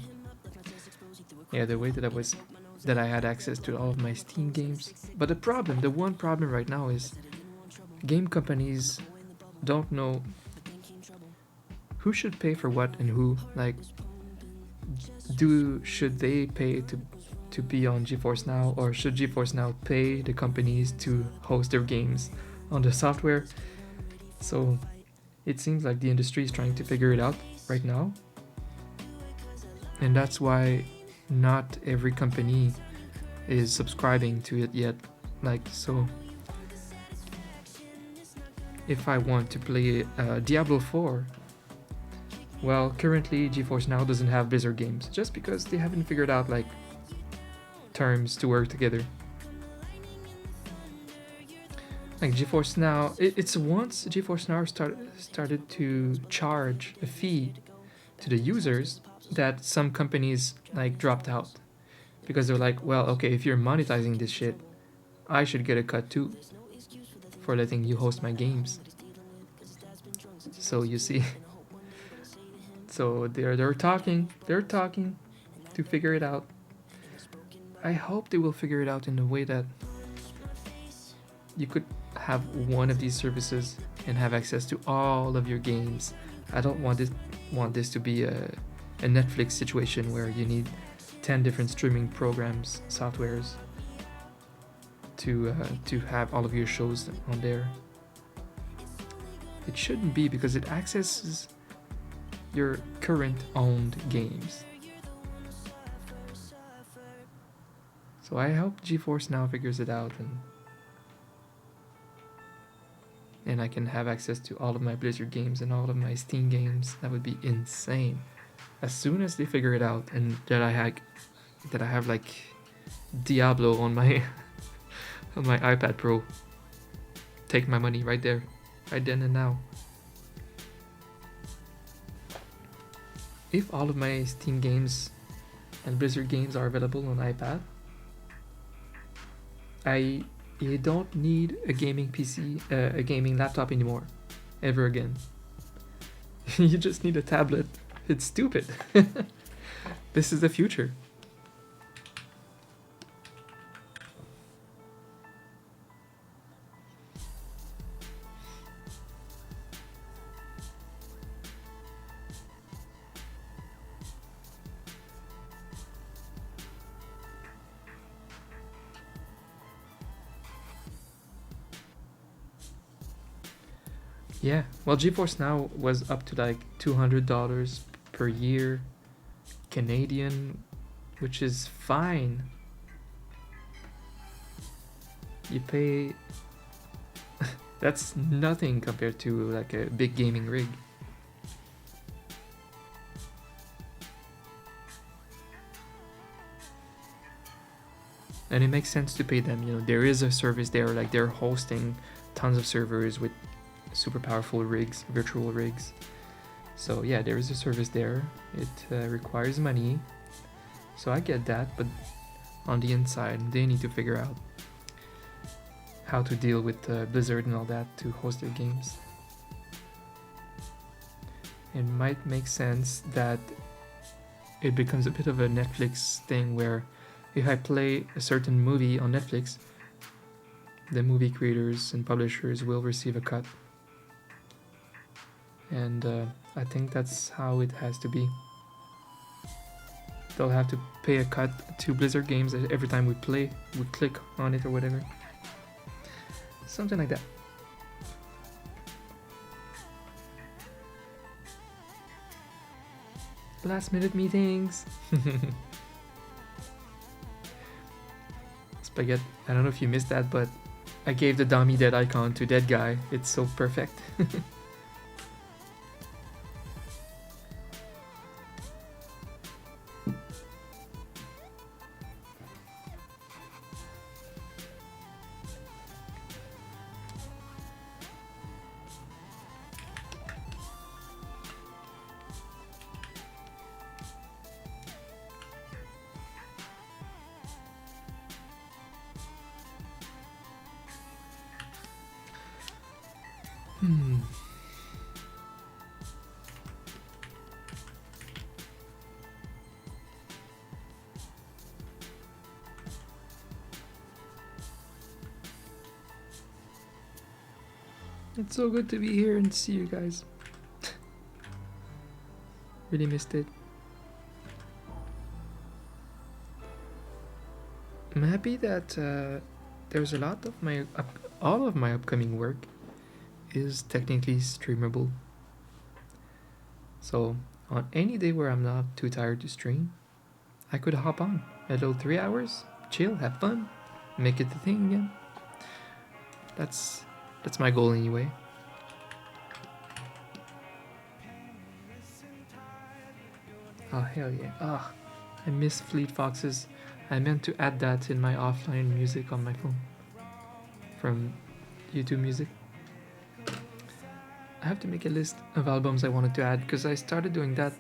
[SPEAKER 1] Yeah, the way that I had access to all of my Steam games. But the one problem right now is game companies don't know who should pay for what and who. Like, should they pay to be on GeForce Now, or should GeForce Now pay the companies to host their games on the software? So it seems like the industry is trying to figure it out right now, and that's why not every company is subscribing to it yet. Like, so if I want to play Diablo 4, well, currently GeForce Now doesn't have Blizzard games just because they haven't figured out like terms to work together. Like GeForce Now, it's once GeForce Now started to charge a fee to the users that some companies like dropped out, because they're like, well, okay, if you're monetizing this shit, I should get a cut too for letting you host my games. So you see, so they're talking to figure it out. I hope they will figure it out in a way that you could have one of these services and have access to all of your games. I don't want this to be a Netflix situation where you need 10 different streaming programs, softwares to have all of your shows on there. It shouldn't be, because it accesses your current owned games. So I hope GeForce Now figures it out, and and I can have access to all of my Blizzard games and all of my Steam games. That would be insane. As soon as they figure it out and that I have like Diablo on my on my iPad Pro, take my money right there, right then and now. If all of my Steam games and Blizzard games are available on iPad, you don't need a gaming PC, a gaming laptop anymore, ever again. You just need a tablet. It's stupid. This is the future. Yeah, well, GeForce Now was up to like $200 per year Canadian, which is fine. You pay. That's nothing compared to like a big gaming rig. And it makes sense to pay them. You know, there is a service there, like they're hosting tons of servers with super powerful rigs, virtual rigs. So yeah, there is a service there. It requires money. So I get that, but on the inside, they need to figure out how to deal with Blizzard and all that to host their games. It might make sense that it becomes a bit of a Netflix thing where if I play a certain movie on Netflix, the movie creators and publishers will receive a cut. And I think that's how it has to be. They'll have to pay a cut to Blizzard games every time we click on it or whatever. Something like that. Last minute meetings. Spaghetti. I don't know if you missed that, but I gave the dummy dead icon to dead guy. It's so perfect. It's so good to be here and see you guys. Really missed it. I'm happy that there's a lot of all of my upcoming work is technically streamable. So on any day where I'm not too tired to stream, I could hop on a little 3 hours, chill, have fun, make it the thing again. That's my goal anyway. Oh hell yeah. Ah, I miss Fleet Foxes. I meant to add that in my offline music on my phone from YouTube Music. I have to make a list of albums I wanted to add because I started doing that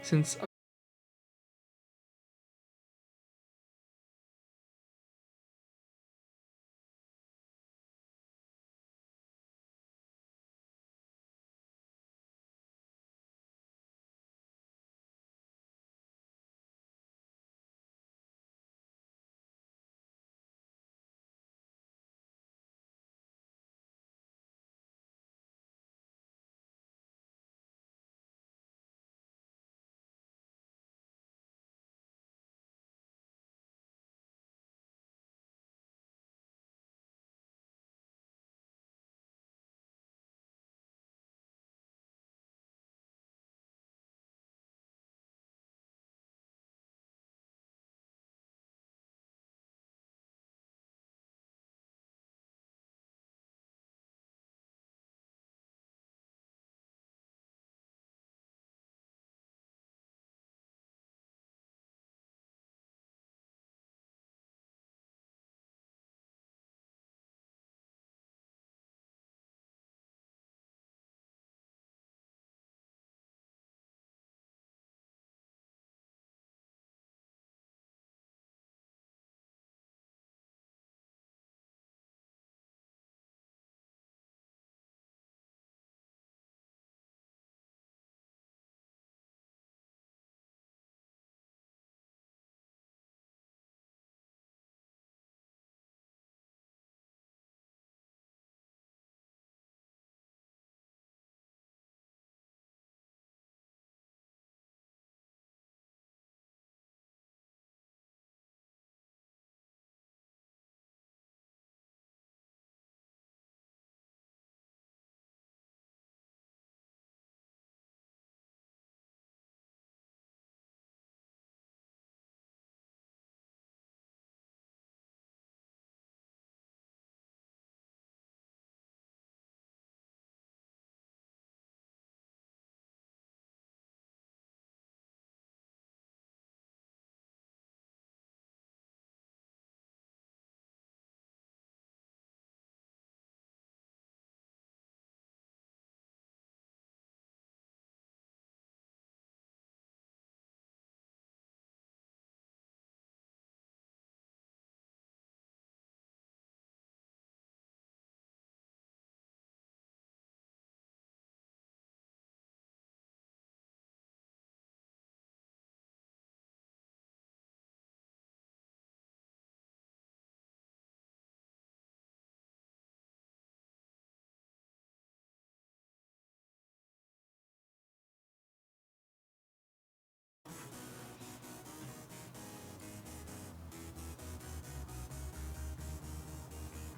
[SPEAKER 1] since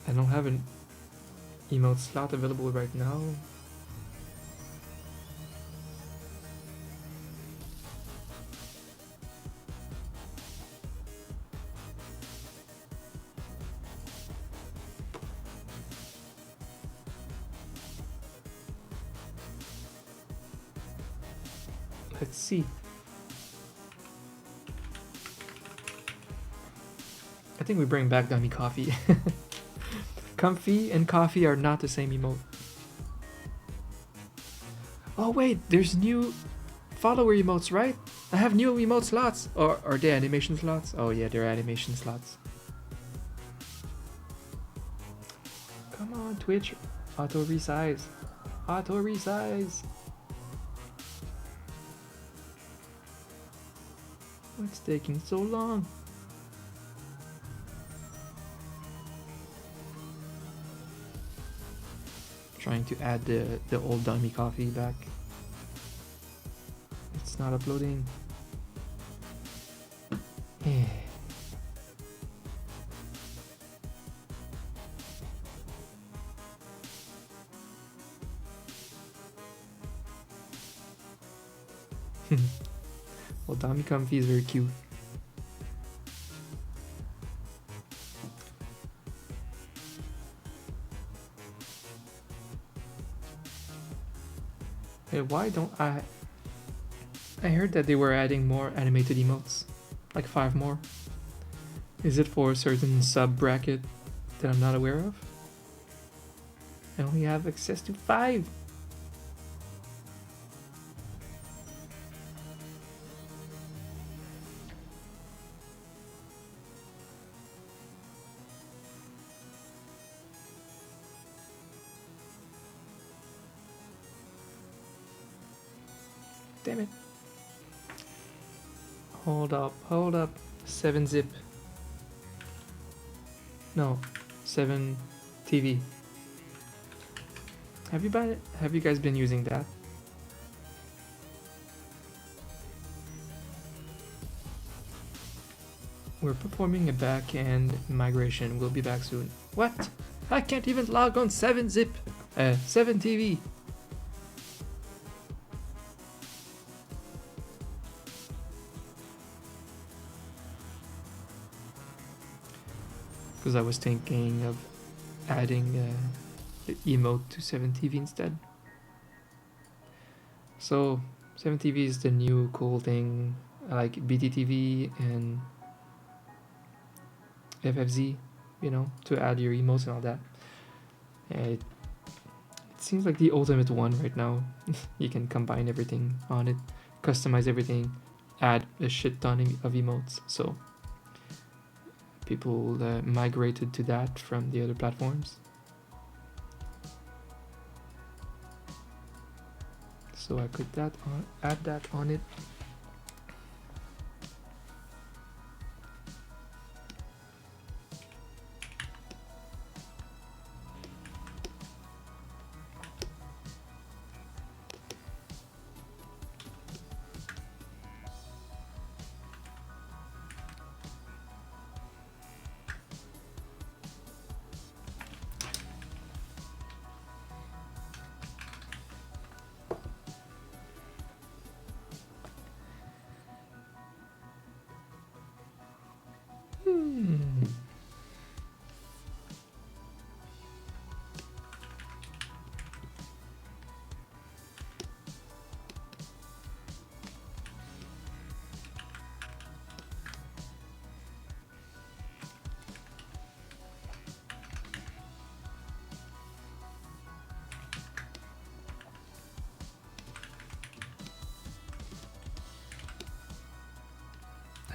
[SPEAKER 1] I don't have an emote slot available right now. Let's see. I think we bring back Dummy Coffee. Comfy and coffee are not the same emote. Oh wait, there's new follower emotes, right? I have new emote slots. Or are they animation slots? Oh yeah, they're animation slots. Come on, Twitch. Auto resize. Auto resize. What's taking so long? Trying to add the old Dummy Coffee back. It's not uploading. Well, Dummy Comfy is very cute. Hey, why don't I heard that they were adding more animated emotes. Like 5 more. Is it for a certain sub bracket that I'm not aware of? I only have access to 5. Damn it. Hold up. 7-zip. No, 7TV. Have you guys been using that? We're performing a back-end migration. We'll be back soon. What? I can't even log on 7-zip. 7TV. Because I was thinking of adding the emote to 7TV instead. So 7TV is the new cool thing, like BTTV and FFZ, you know, to add your emotes and all that. And it seems like the ultimate one right now. You can combine everything on it, customize everything, add a shit ton of emotes. So people migrated to that from the other platforms. So I could add that on it.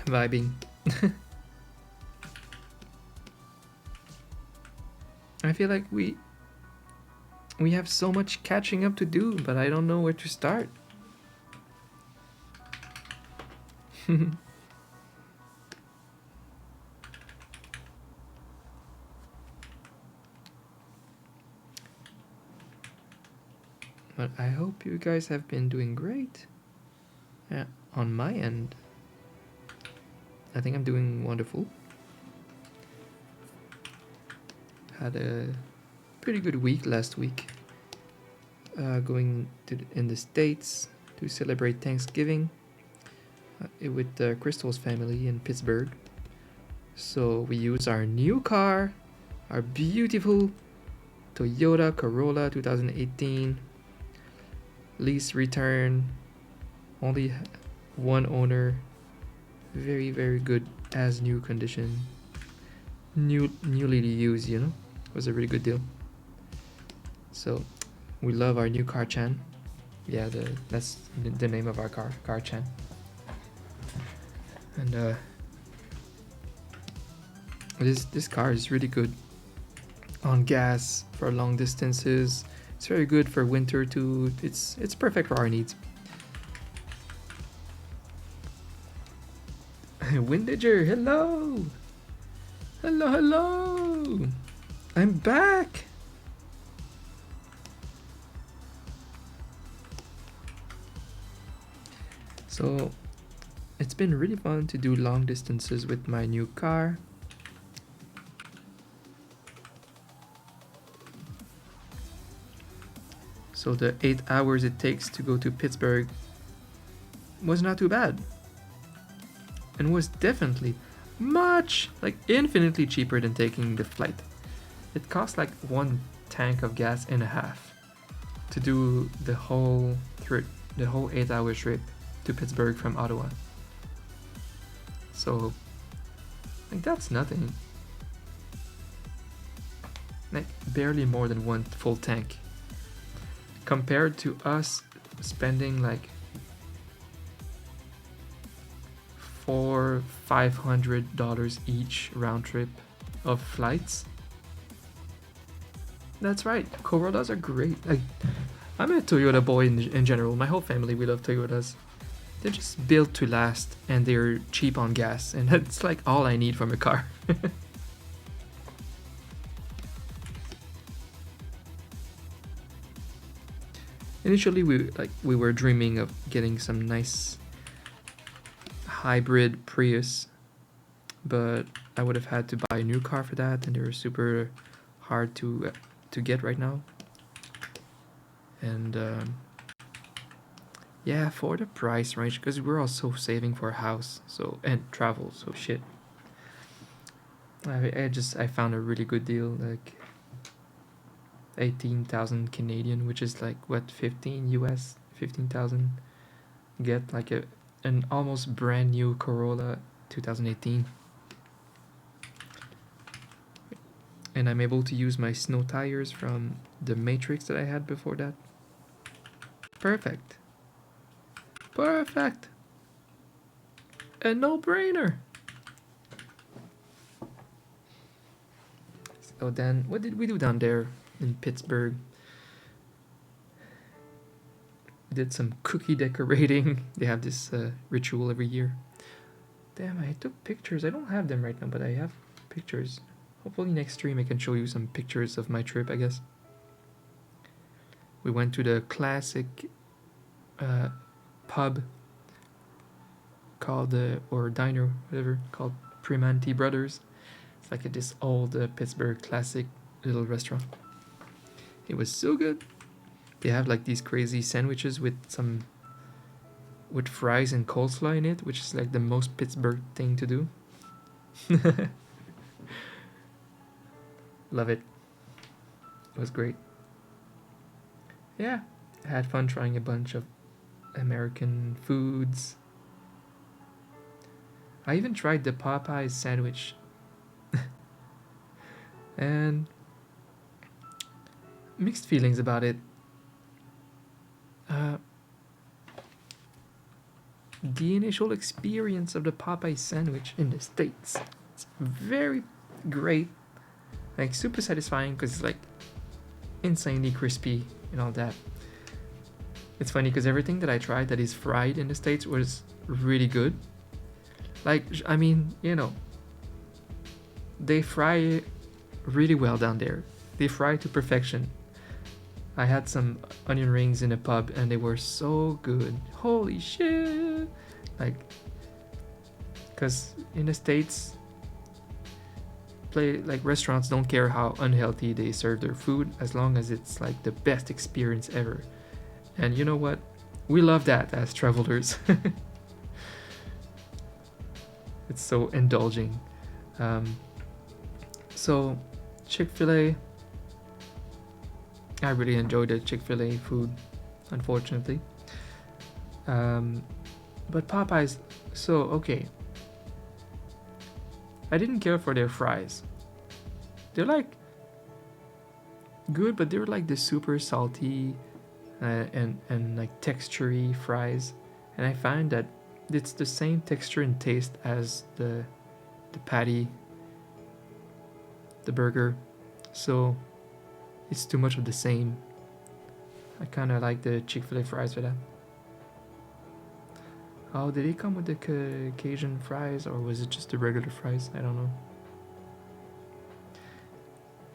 [SPEAKER 1] Vibing. I feel like we have so much catching up to do, but I don't know where to start. But I hope you guys have been doing great. Yeah, on my end, I think I'm doing wonderful. had a pretty good week last week. Going to in the States to celebrate Thanksgiving with Crystal's family in Pittsburgh. So we use our new car, our beautiful Toyota Corolla 2018, lease return, only one owner, very very good as new condition, newly used, you know, was a really good deal. So we love our new car Chan. Yeah, that's the name of our car Chan. And this car is really good on gas for long distances. It's very good for winter too. It's perfect for our needs. Windager, hello! Hello! I'm back! So, it's been really fun to do long distances with my new car. So the 8 hours it takes to go to Pittsburgh was not too bad. And was definitely infinitely cheaper than taking the flight. It cost like 1 tank of gas and a half to do the whole 8-hour trip to Pittsburgh from Ottawa. So like that's nothing. Like barely more than 1 full tank. Compared to us spending like $400-500 each round trip of flights. That's right, Corollas are great. Like, I'm a Toyota boy in general. My whole family, we love Toyotas. They're just built to last and they're cheap on gas, and that's like all I need from a car. Initially we were dreaming of getting some nice hybrid Prius, but I would have had to buy a new car for that, and they're super hard to get right now. And yeah, for the price range, because we're also saving for a house, so, and travel, so shit. I found a really good deal, like 18,000 Canadian, which is like what, 15,000. Get like an almost brand new Corolla 2018. And I'm able to use my snow tires from the Matrix that I had before that. Perfect. Perfect. A no-brainer. So then, what did we do down there in Pittsburgh? We did some cookie decorating. They have this ritual every year. Damn, I took pictures. I don't have them right now, but I have pictures. Hopefully next stream I can show you some pictures of my trip, I guess. We went to the classic pub called, or diner, whatever, called Primanti Brothers. It's like this old Pittsburgh classic little restaurant. It was so good. They have like these crazy sandwiches with fries and coleslaw in it, which is like the most Pittsburgh thing to do. Love it. It was great. Yeah, I had fun trying a bunch of American foods. I even tried the Popeyes sandwich. And mixed feelings about it. The initial experience of the Popeye sandwich in the States, it's very great, like super satisfying because it's like insanely crispy and all that. It's funny because everything that I tried that is fried in the States was really good. Like, I mean, you know, they fry really well down there. They fry to perfection. I had some onion rings in a pub and they were so good. Holy shit! Like, because in the States, restaurants don't care how unhealthy they serve their food as long as it's like the best experience ever. And you know what? We love that as travelers. It's so indulging. So Chick-fil-A, I really enjoyed the Chick-fil-A food, unfortunately. But Popeyes, so okay. I didn't care for their fries. They're like good, but they were like the super salty and like textury fries. And I find that it's the same texture and taste as the patty, the burger. So it's too much of the same. I kind of like the Chick-fil-A fries for that. Oh, did they come with the Cajun fries or was it just the regular fries? I don't know.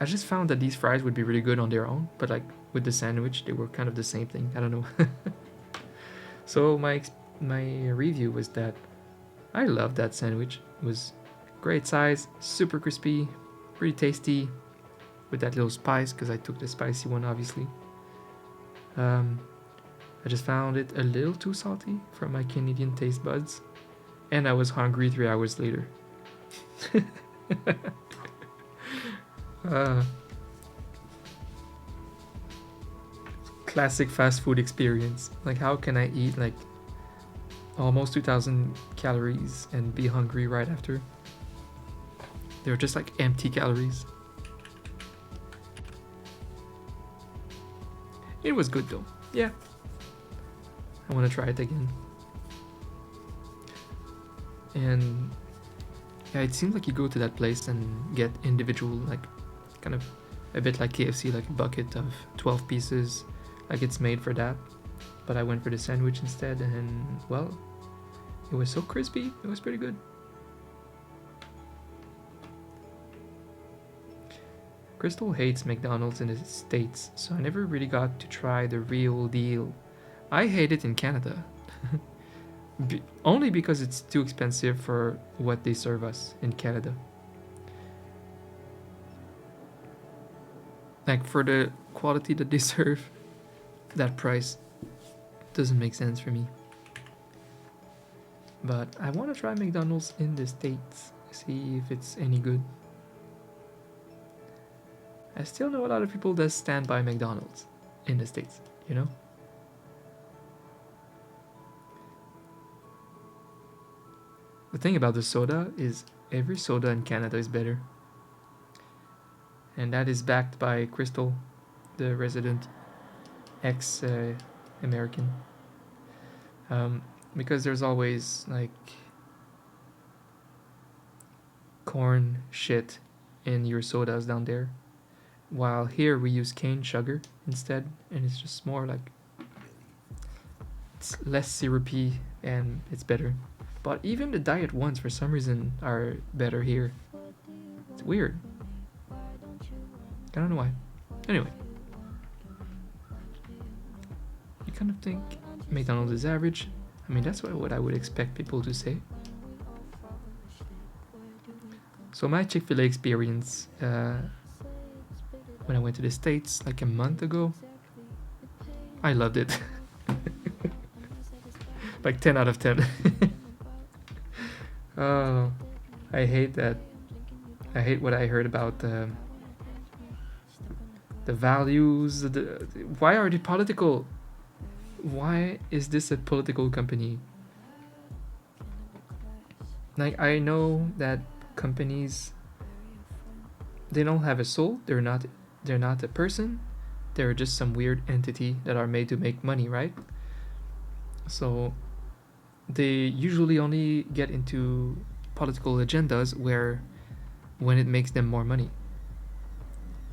[SPEAKER 1] I just found that these fries would be really good on their own, but like with the sandwich, they were kind of the same thing. I don't know. So my review was that I loved that sandwich. It was great size, super crispy, pretty tasty, with that little spice because I took the spicy one, obviously. I just found it a little too salty for my Canadian taste buds, and I was hungry 3 hours later. Classic fast food experience. Like, how can I eat like almost 2,000 calories and be hungry right after? They're just like empty calories. It was good though. Yeah. I want to try it again. And yeah, it seems like you go to that place and get individual, like kind of a bit like KFC, like a bucket of 12 pieces, like it's made for that. But I went for the sandwich instead, and well, it was so crispy. It was pretty good. Crystal hates McDonald's in the States, so I never really got to try the real deal. I hate it in Canada. Only because it's too expensive for what they serve us in Canada. Like, for the quality that they serve, that price doesn't make sense for me. But I want to try McDonald's in the States, see if it's any good. I still know a lot of people that stand by McDonald's in the States, you know? The thing about the soda is every soda in Canada is better. And that is backed by Crystal, the resident ex-American. Because there's always like corn shit in your sodas down there. While here we use cane sugar instead, and it's just more like, it's less syrupy and it's better. But even the diet ones for some reason are better here. It's weird. I don't know why. Anyway. You kind of think McDonald's is average. I mean, that's what I would expect people to say. So my Chick-fil-A experience, when I went to the States like a month ago, I loved it. Like 10 out of 10. Oh, I hate that. I hate what I heard about the values. Why are they political? Why is this a political company? Like, I know that companies, they don't have a soul. They're not a person. They're just some weird entity that are made to make money, right? So they usually only get into political agendas when it makes them more money.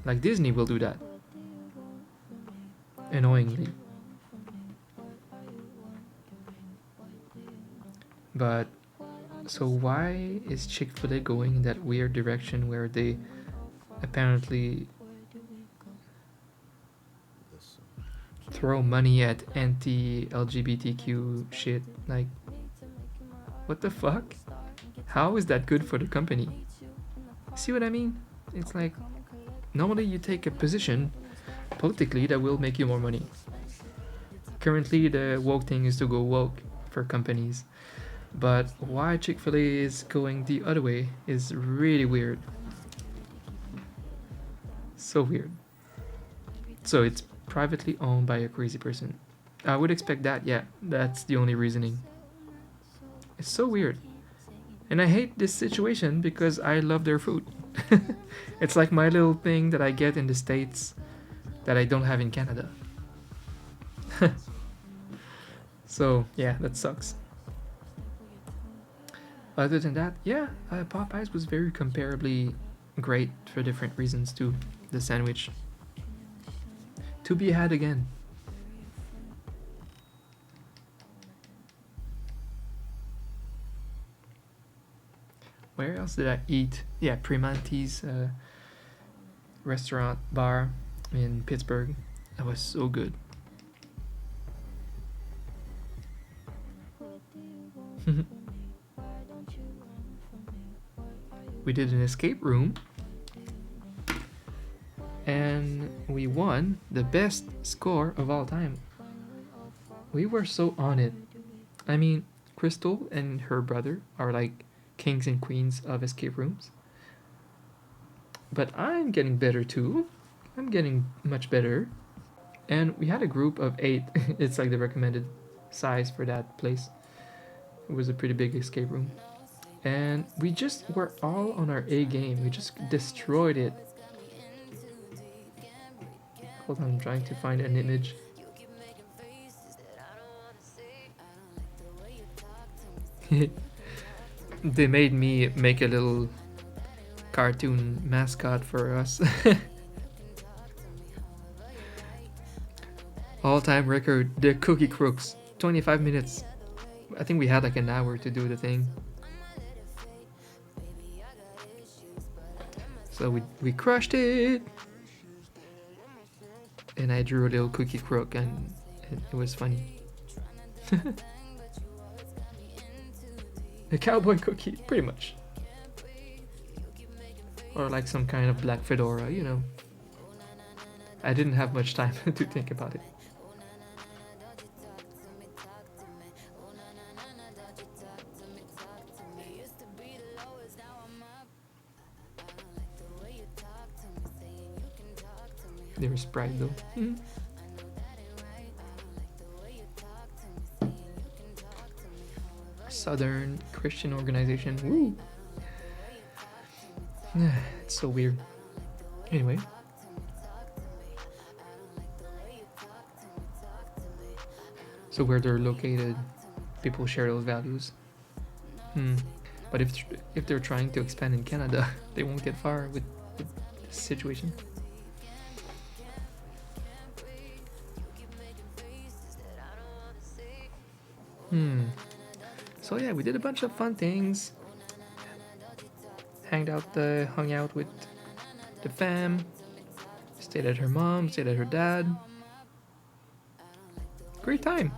[SPEAKER 1] Like Disney will do that. Annoyingly. But so why is Chick-fil-A going in that weird direction where they apparently throw money at anti-LGBTQ shit? Like, what the fuck? How is that good for the company? See what I mean? It's like, normally you take a position politically that will make you more money. Currently, the woke thing is to go woke for companies. But why Chick-fil-A is going the other way is really weird. So weird. So it's privately owned by a crazy person. I would expect that, yeah. That's the only reasoning. It's so weird. And I hate this situation because I love their food. It's like my little thing that I get in the States that I don't have in Canada. So, yeah, that sucks. Other than that, yeah, Popeyes was very comparably great for different reasons too. The sandwich. To be had again. Where else did I eat? Yeah, Primanti's restaurant bar in Pittsburgh. That was so good. We did an escape room and we won the best score of all time. We were so on it. I mean, Crystal and her brother are like kings and queens of escape rooms. But I'm getting better too. I'm getting much better. And we had a group of 8. It's like the recommended size for that place. It was a pretty big escape room. And we just were all on our A game. We just destroyed it. Hold on, I'm trying to find an image. They made me make a little cartoon mascot for us. All-time record, the Cookie Crooks, 25 minutes. I think we had like an hour to do the thing. So we crushed it. And I drew a little cookie crook and it was funny. A cowboy cookie, pretty much. Or like some kind of black fedora, you know. I didn't have much time to think about it. They were Sprite though. Southern Christian organization. Woo! It's so weird. Anyway. So where they're located, people share those values. But if they're trying to expand in Canada, they won't get far with this situation. So yeah, we did a bunch of fun things. Hung out with the fam. Stayed at her mom, stayed at her dad. Great time.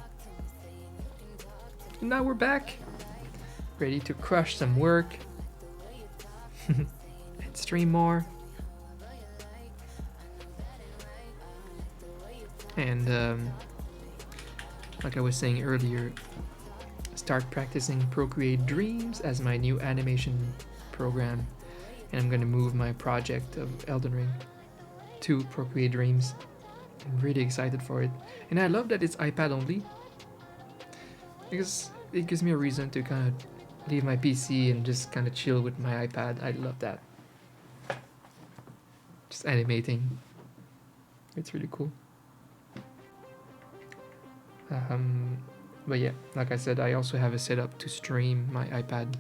[SPEAKER 1] And now we're back. Ready to crush some work. And stream more. And like I was saying earlier, start practicing Procreate Dreams as my new animation program, and I'm gonna move my project of Elden Ring to Procreate Dreams. I'm really excited for it, and I love that it's iPad only because it gives me a reason to kind of leave my PC and just kind of chill with my iPad. I love that. Just animating, it's really cool. But yeah, like I said, I also have a setup to stream my iPad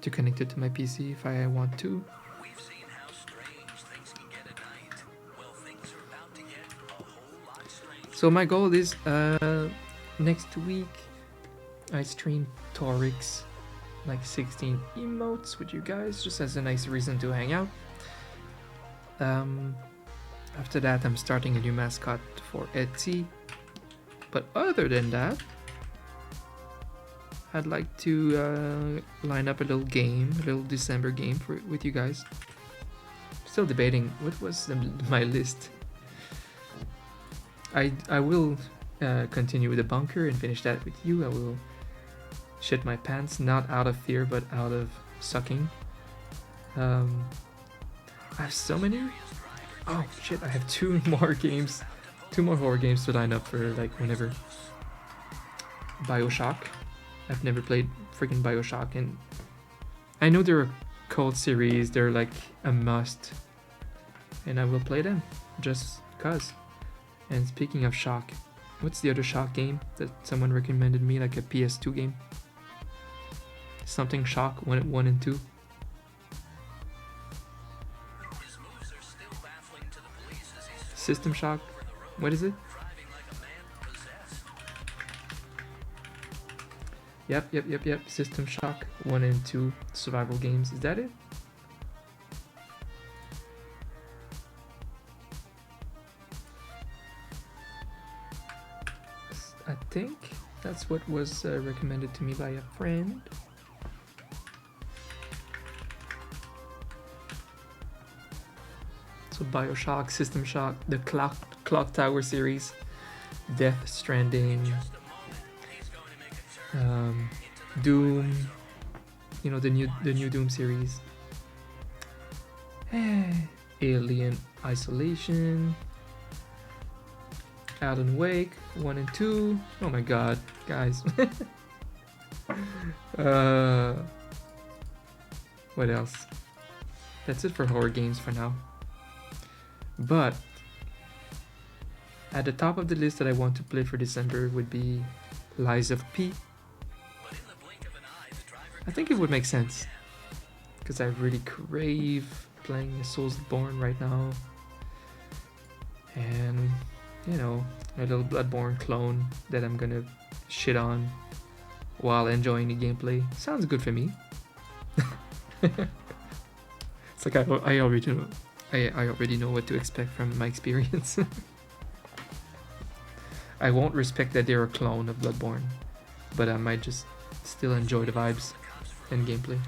[SPEAKER 1] to connect it to my PC if I want to. We've seen how strange things can get at night. Well, things are about to get a whole lot stranger. So my goal is next week I stream Torix, like 16 emotes with you guys, just as a nice reason to hang out. After that, I'm starting a new mascot for Etsy. But other than that, I'd like to line up a little game, a little December game with you guys. still debating what was my list. I will continue with the bunker and finish that with you. I will shit my pants, not out of fear, but out of sucking. I have so many. Oh shit! I have 2 more games, 2 more horror games to line up for like whenever. BioShock. I've never played freaking BioShock, and I know they're a cult series. They're like a must, and I will play them just cause. And speaking of Shock, what's the other Shock game that someone recommended me, like a PS2 game? Something Shock 1 and 2. System Shock. What is it? Yep. System Shock 1 and 2 survival games. Is that it? I think that's what was recommended to me by a friend. So BioShock, System Shock, the Clock Tower series, Death Stranding, Doom, you know, the new Doom series, Alien Isolation, Alan Wake 1 and 2. Oh my god, guys. What else? That's it for horror games for now. But at the top of the list that I want to play for December would be Lies of P. I think it would make sense because I really crave playing Soulsborne right now, and you know, a little Bloodborne clone that I'm gonna shit on while enjoying the gameplay. Sounds good for me. It's like I already know what to expect from my experience. I won't respect that they're a clone of Bloodborne, but I might just still enjoy the vibes and gameplay.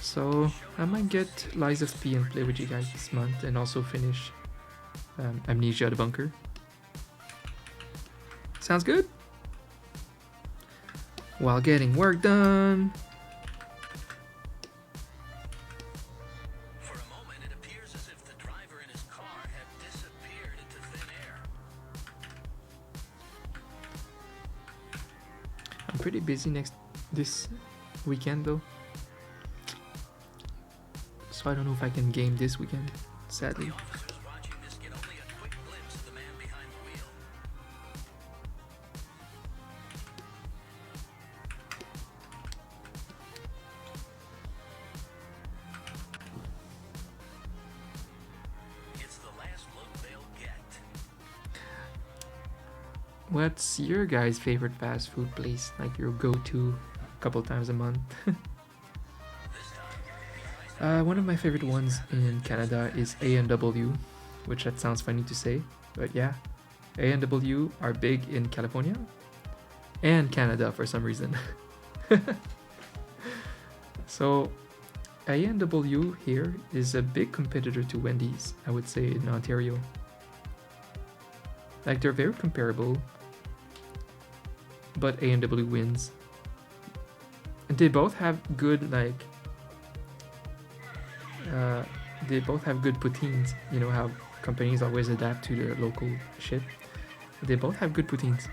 [SPEAKER 1] So I might get Lies of P and play with you guys this month, and also finish Amnesia the Bunker. Sounds good? While getting work done.
[SPEAKER 2] For a moment, it appears as if the driver and his car have disappeared into thin air.
[SPEAKER 1] I'm pretty busy this weekend though, so I don't know if I can game this weekend, sadly.
[SPEAKER 2] Officers watching this get only a quick glimpse of the man behind the wheel. It's the last look they'll get.
[SPEAKER 1] What's your guys' favorite fast food place? Like your go-to a couple times a month? One of my favorite ones in Canada is A&W, which that sounds funny to say, but yeah, A&W are big in California and Canada for some reason. So A&W here is a big competitor to Wendy's, I would say, in Ontario. Like, they're very comparable, but A&W wins. And they both have good, like, they both have good poutines. You know how companies always adapt to their local shit. They both have good poutines.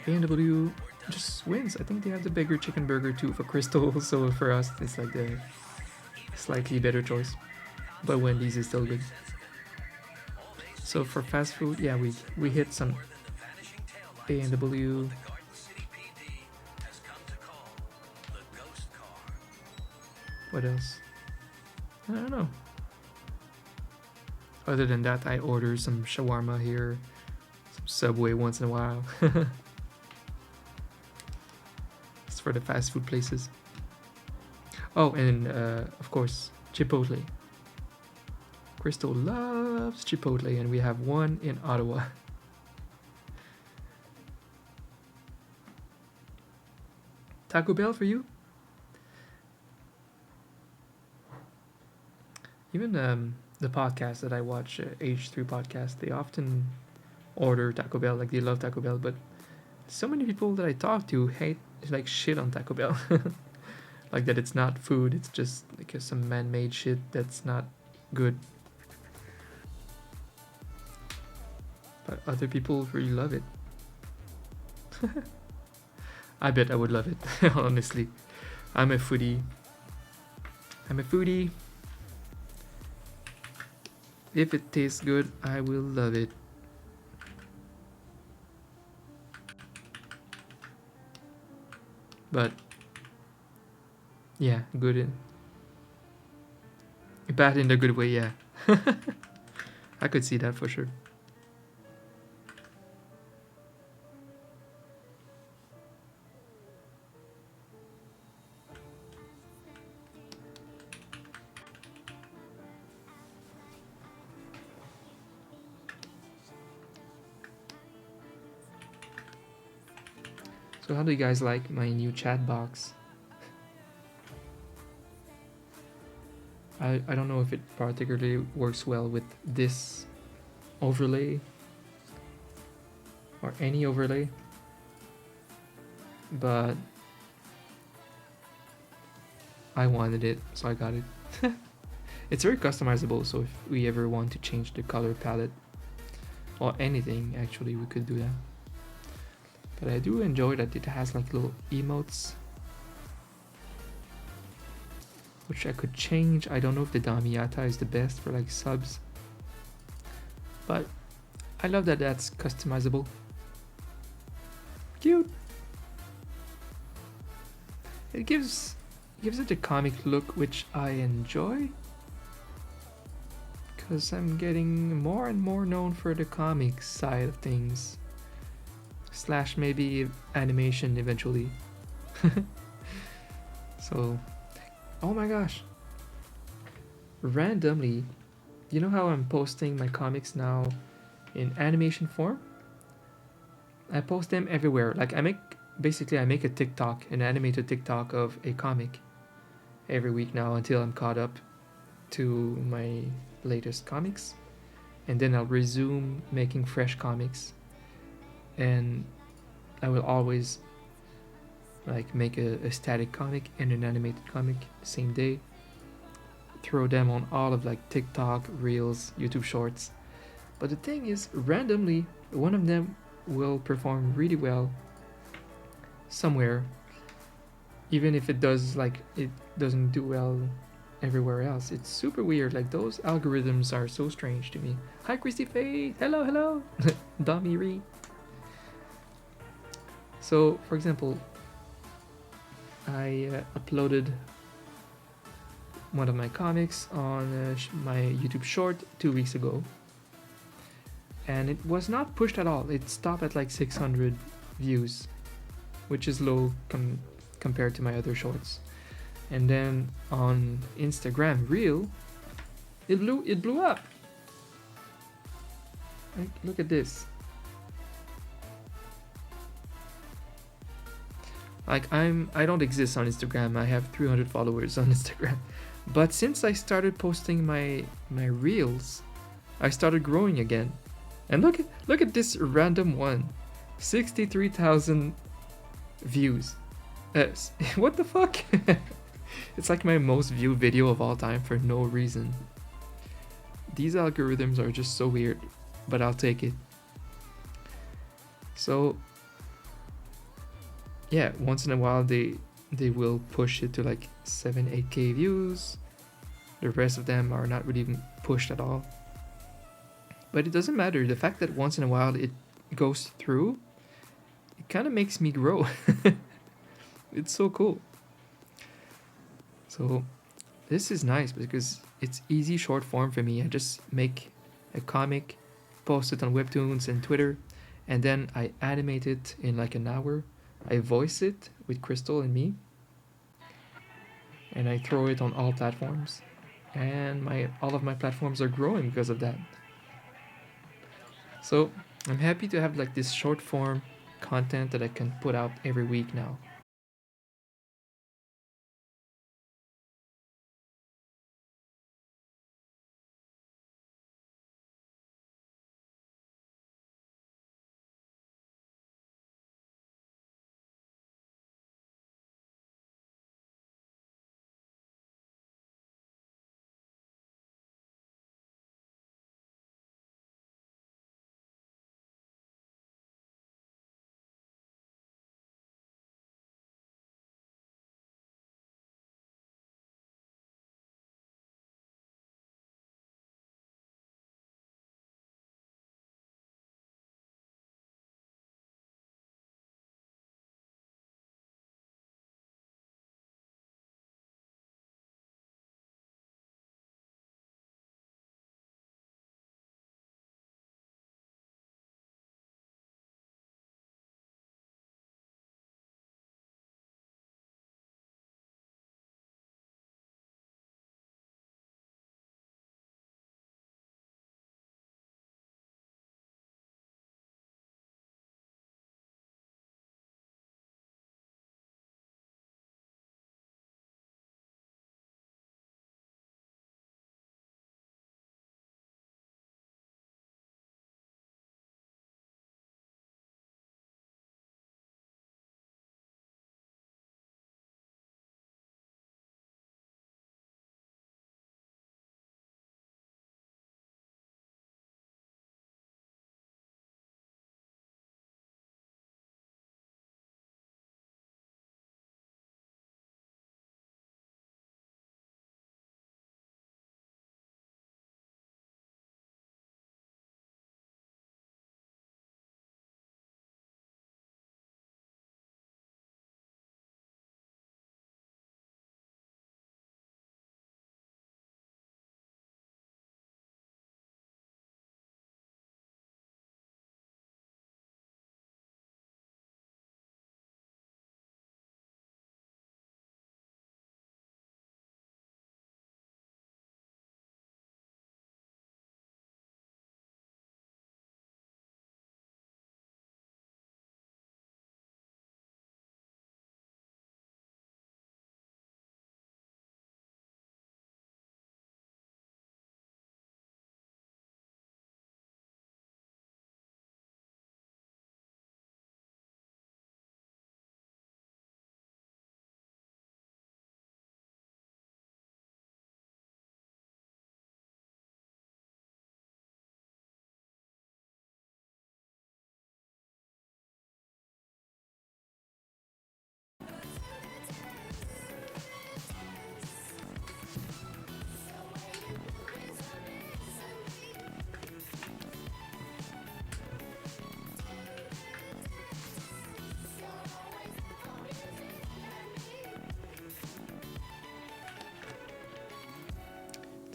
[SPEAKER 1] A&W just wins. I think they have the bigger chicken burger too for Crystal, so for us it's like the slightly better choice. But Wendy's is still good. So for fast food, yeah, we hit some A&W. What else? I don't know. Other than that, I order some shawarma here, some Subway once in a while. It's for the fast food places. Oh, and of course, Chipotle. Crystal loves Chipotle, and we have one in Ottawa. Taco Bell for you? Even the podcast that I watch, H3 podcast, they often order Taco Bell. Like they love Taco Bell, but so many people that I talk to hate like shit on Taco Bell. Like that it's not food, it's just like some man-made shit that's not good. But other people really love it. I bet I would love it, honestly. I'm a foodie. I'm a foodie. If it tastes good, I will love it. But yeah, good in bad in the good way, yeah. I could see that for sure. So how do you guys like my new chat box? I don't know if it particularly works well with this overlay or any overlay, but I wanted it, so I got it. It's very customizable, so if we ever want to change the color palette or anything, actually we could do that. But I do enjoy that it has like little emotes, which I could change. I don't know if the Damiata is the best for like subs, but I love that that's customizable. Cute. It gives it a comic look, which I enjoy, because I'm getting more and more known for the comic side of things, slash maybe animation eventually. So, oh my gosh, randomly, you know how I'm posting my comics now in animation form? I post them everywhere. Like I make a TikTok, an animated TikTok of a comic every week now until I'm caught up to my latest comics, and then I'll resume making fresh comics, and I will always like make a static comic and an animated comic the same day, throw them on all of like TikTok, Reels, YouTube Shorts. But the thing is, randomly one of them will perform really well somewhere, even if it doesn't do well everywhere else. It's super weird. Like those algorithms are so strange to me. Hi Christy Faye. Hello. Dami Ree. So for example, I uploaded one of my comics on my YouTube short 2 weeks ago, and it was not pushed at all. It stopped at like 600 views, which is low compared to my other shorts. And then on Instagram Reel, it blew up. Like, look at this. Like I don't exist on Instagram. I have 300 followers on Instagram. But since I started posting my reels, I started growing again. And look at this random one. 63,000 views. What the fuck? It's like my most viewed video of all time for no reason. These algorithms are just so weird, but I'll take it. So yeah, once in a while they will push it to like 7-8k views. The rest of them are not really even pushed at all. But it doesn't matter. The fact that once in a while it goes through, it kind of makes me grow. It's so cool. So this is nice because it's easy short form for me. I just make a comic, post it on Webtoons and Twitter, and then I animate it in like an hour. I voice it with Crystal and me, and I throw it on all platforms. And all of my platforms are growing because of that. So I'm happy to have like this short form content that I can put out every week now.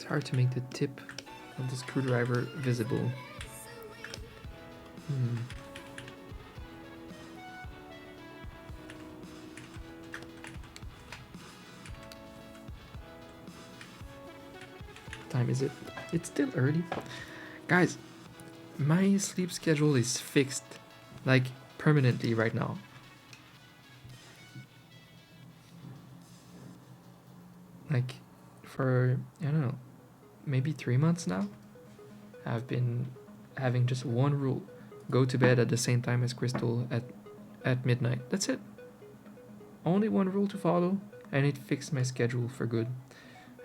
[SPEAKER 1] hard to make the tip of the screwdriver visible. What time is it? It's still early. Guys, my sleep schedule is fixed, like permanently right now. Like for, I don't know, maybe 3 months now, I've been having just one rule: go to bed at the same time as Crystal at midnight. That's it. Only one rule to follow, and it fixed my schedule for good.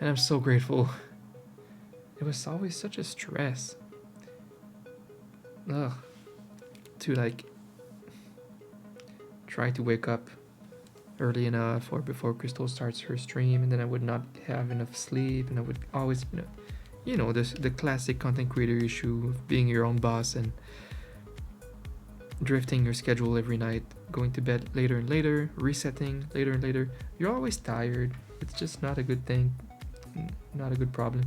[SPEAKER 1] And I'm so grateful. It was always such a stress. Ugh. To like try to wake up early enough or before Crystal starts her stream, and then I would not have enough sleep, and I would always, the classic content creator issue of being your own boss and drifting your schedule every night, going to bed later and later, resetting later and later. You're always tired. It's just not a good thing, not a good problem.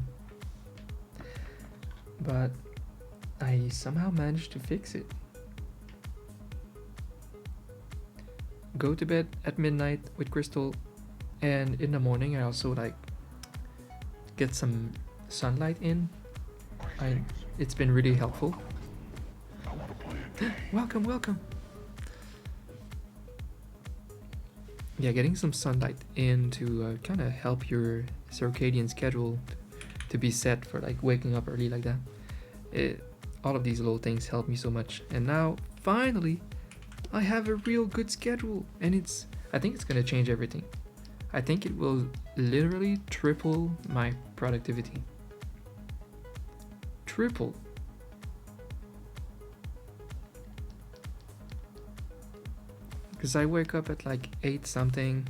[SPEAKER 1] But I somehow managed to fix it. Go to bed at midnight with Crystal, and in the morning I also like get some sunlight in. It's been really helpful. Welcome. Yeah, getting some sunlight in to kind of help your circadian schedule to be set for like waking up early like that. All of these little things help me so much, and now finally I have a real good schedule, and I think it's gonna change everything. I think it will literally triple my productivity. Triple. Because I wake up at like 8 something,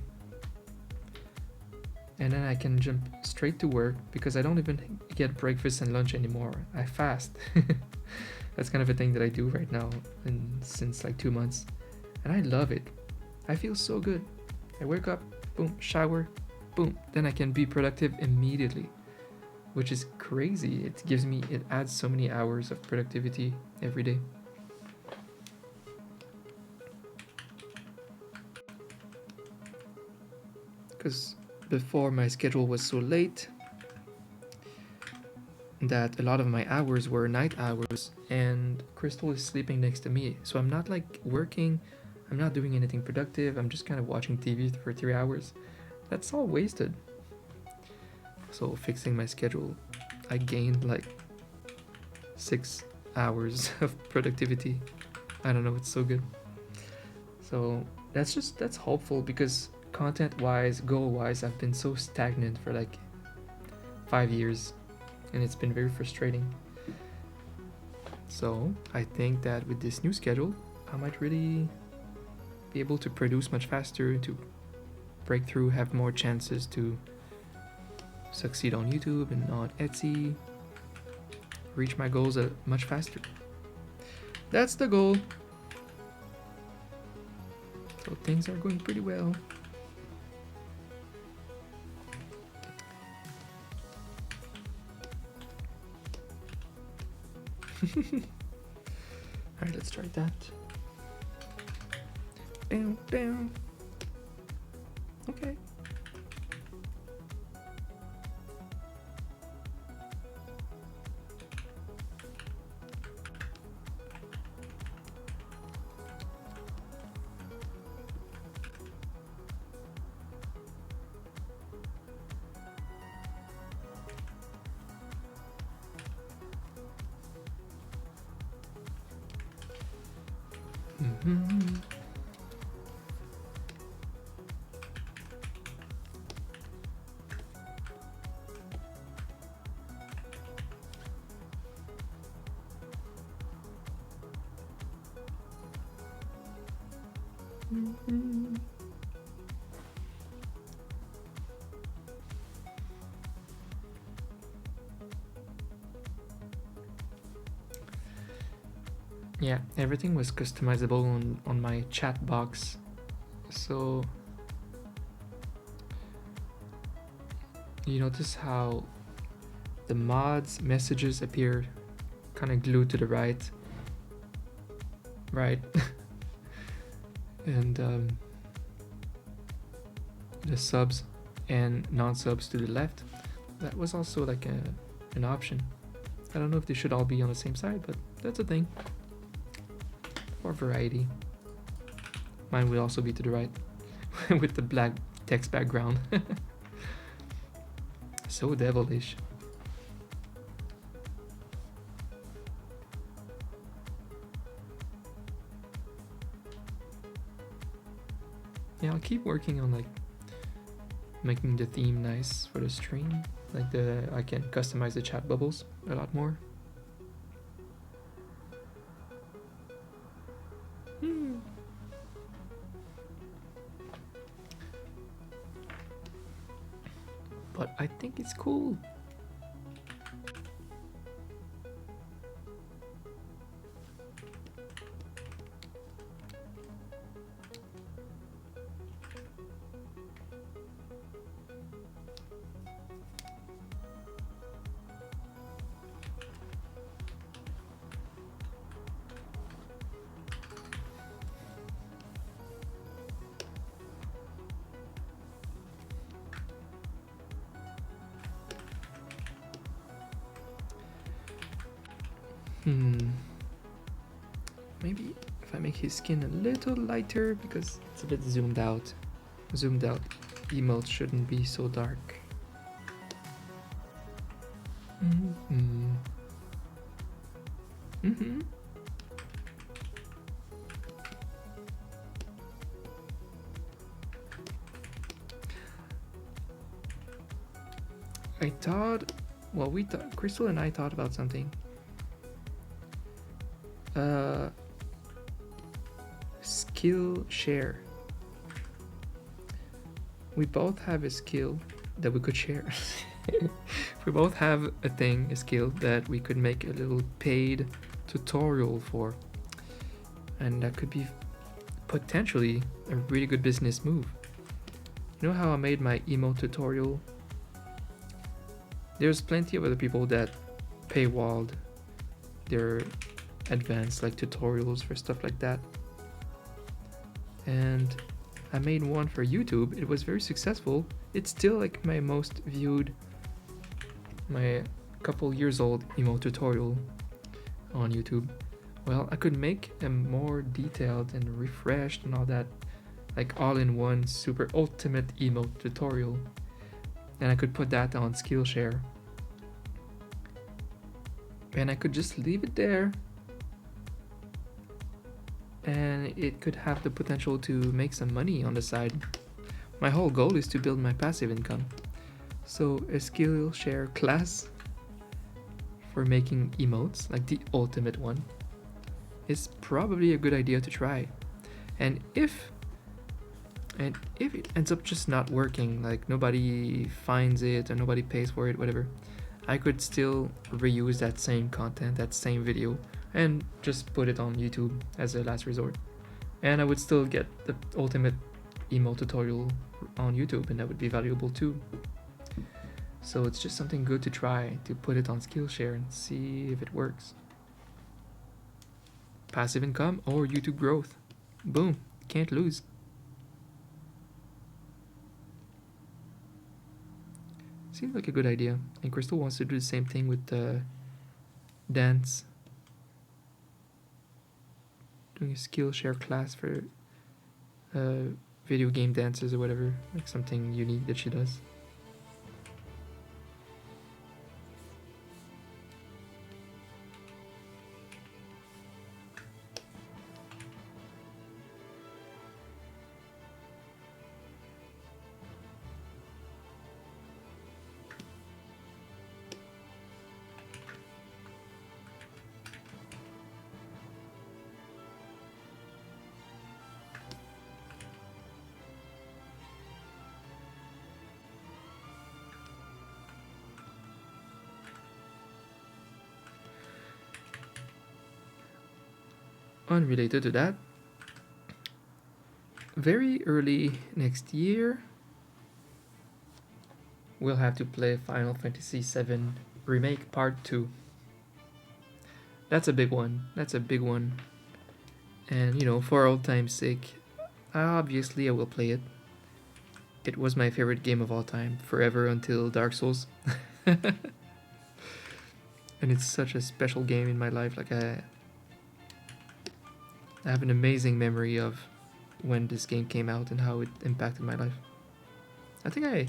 [SPEAKER 1] and then I can jump straight to work because I don't even get breakfast and lunch anymore. I fast. That's kind of a thing that I do right now and since like 2 months, and I love it. I feel so good. I wake up, boom, shower, boom, then I can be productive immediately, which is crazy. It adds so many hours of productivity every day. Because before, my schedule was so late that a lot of my hours were night hours, and Crystal is sleeping next to me, so I'm not like working, I'm not doing anything productive, I'm just kind of watching TV for 3 hours. That's all wasted. So fixing my schedule, I gained like 6 hours of productivity. I don't know, it's so good. So that's hopeful, because content wise, goal wise, I've been so stagnant for like 5 years, and it's been very frustrating. So I think that with this new schedule, I might really be able to produce much faster, to break through, have more chances to succeed on YouTube and on Etsy, reach my goals much faster. That's the goal. So things are going pretty well. Alright, let's try that. Down. Okay. Yeah, everything was customizable on my chat box. So you notice how the mods messages appear kind of glued to the right. And the subs and non-subs to the left. That was also like an option. I don't know if they should all be on the same side, but that's a thing. For variety. Mine will also be to the right with the black text background. So devilish. Yeah, I'll keep working on like making the theme nice for the stream. Like I can customize the chat bubbles a lot more. But I think it's cool. Maybe if I make his skin a little lighter because it's a bit zoomed out. Zoomed out emotes shouldn't be so dark. I thought, well, Crystal and I thought about something. Skill share. We both have a skill that we could share. We both have a skill that we could make a little paid tutorial for. And that could be potentially a really good business move. You know how I made my emote tutorial? There's plenty of other people that paywalled their advanced like tutorials for stuff like that. And I made one for YouTube. It was very successful. It's still like my most viewed, my couple years old emote tutorial on YouTube. Well, I could make a more detailed and refreshed and all that, like all-in-one super ultimate emote tutorial. And I could put that on Skillshare. And I could just leave it there. And it could have the potential to make some money on the side. My whole goal is to build my passive income. So a Skillshare class for making emotes, like the ultimate one, is probably a good idea to try. And if it ends up just not working, like nobody finds it or nobody pays for it, whatever, I could still reuse that same content, that same video, and just put it on YouTube as a last resort. And I would still get the ultimate emote tutorial on YouTube, and that would be valuable too. So it's just something good to try, to put it on Skillshare and see if it works. Passive income or YouTube growth. Boom, can't lose. Seems like a good idea. And Crystal wants to do the same thing with dance. Doing a Skillshare class for video game dances or whatever. Like something unique that she does. Unrelated to that, very early next year, we'll have to play Final Fantasy VII Remake Part 2. That's a big one. That's a big one. And, you know, for old time's sake, obviously I will play it. It was my favorite game of all time, forever until Dark Souls. And it's such a special game in my life. Like I have an amazing memory of when this game came out and how it impacted my life. I think I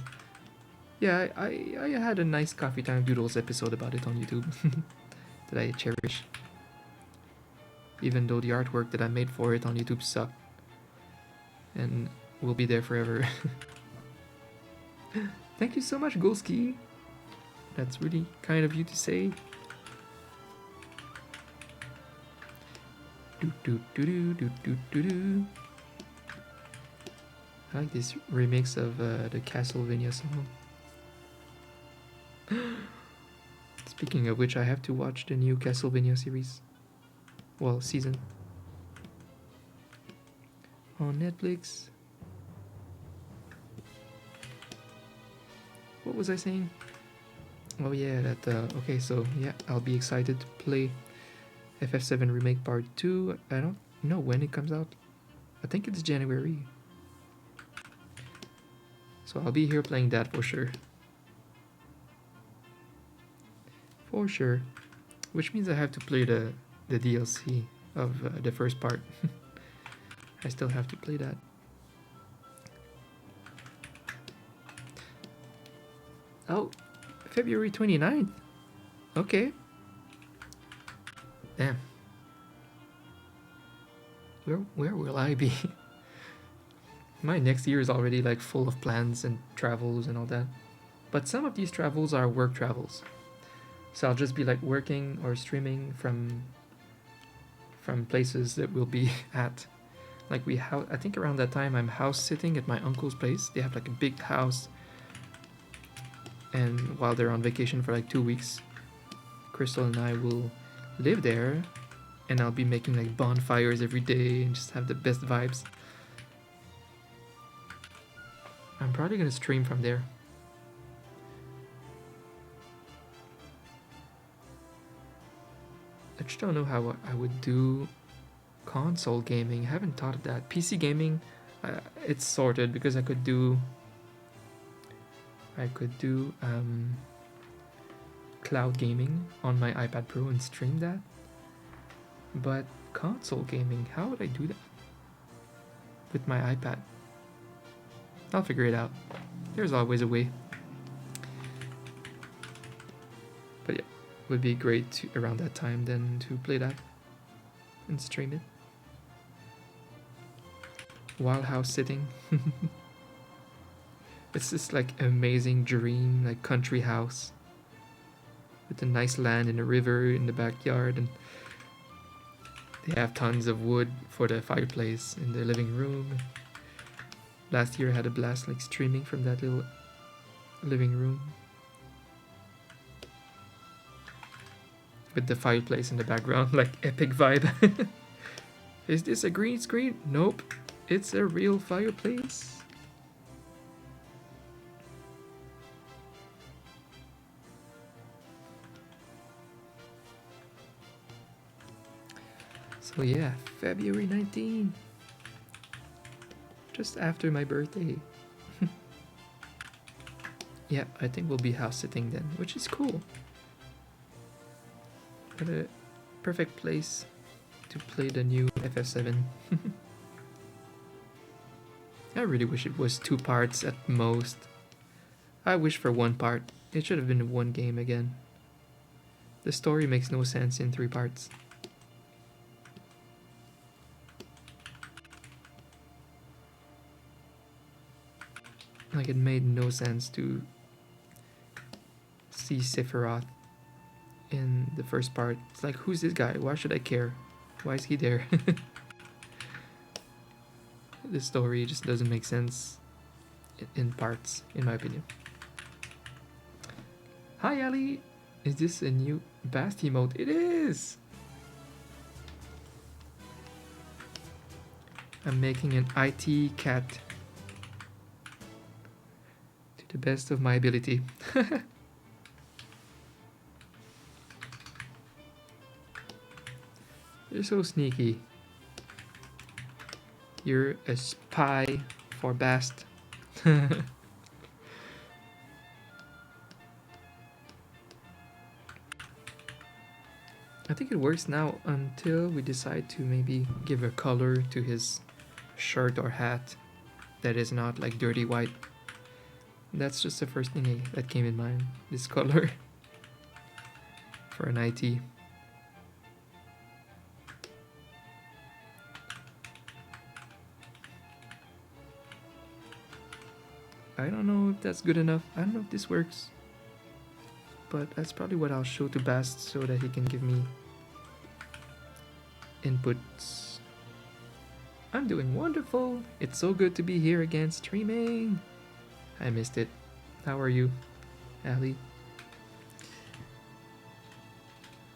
[SPEAKER 1] had a nice Coffee Time Doodles episode about it on YouTube that I cherish. Even though the artwork that I made for it on YouTube sucked. And will be there forever. Thank you so much, Golski. That's really kind of you to say. Do do do do do do do do. I like this remix of the Castlevania song. Speaking of which, I have to watch the new Castlevania series. Well, season. On Netflix. What was I saying? Oh yeah, that, okay, so yeah, I'll be excited to play FF7 Remake Part 2. I don't know when it comes out. I think it's January. So I'll be here playing that for sure. For sure. Which means I have to play the DLC of the first part. I still have to play that. Oh, February 29th. Okay. Damn. Where will I be? My next year is already like full of plans and travels and all that. But some of these travels are work travels. So I'll just be like working or streaming from places that we'll be at. Like I think around that time I'm house sitting at my uncle's place. They have like a big house. And while they're on vacation for like 2 weeks, Crystal and I will live there, and I'll be making like bonfires every day and just have the best vibes. I'm probably gonna stream from there. I just don't know how I would do console gaming. I haven't thought of that. PC gaming, it's sorted because I could do cloud gaming on my iPad Pro and stream that. But console gaming, how would I do that with my iPad? I'll figure it out. There's always a way. But yeah, it would be great to, around that time then to play that and stream it while house sitting. It's this like amazing dream, like country house with a nice land and a river in the backyard, and they have tons of wood for the fireplace in the living room. Last year I had a blast like streaming from that little living room with the fireplace in the background, like epic vibe. Is this a green screen? Nope, it's a real fireplace. So yeah, February 19th. Just after my birthday. Yeah, I think we'll be house sitting then, which is cool. What a perfect place to play the new FF7. I really wish it was 2 parts at most. I wish for 1 part. It should have been 1 game again. The story makes no sense in 3 parts. Like, it made no sense to see Sephiroth in the first part. It's like, who's this guy? Why should I care? Why is he there? The story just doesn't make sense in parts, in my opinion. Hi, Ali! Is this a new Bast emote? It is! I'm making an IT cat to the best of my ability. You're so sneaky. You're a spy for Bast. I think it works now until we decide to maybe give a color to his shirt or hat that is not like dirty white. That's just the first thing that came in mind, this color for an IT. I don't know if that's good enough. I don't know if this works. But that's probably what I'll show to Bast so that he can give me inputs. I'm doing wonderful. It's so good to be here again streaming. I missed it. How are you, Ali?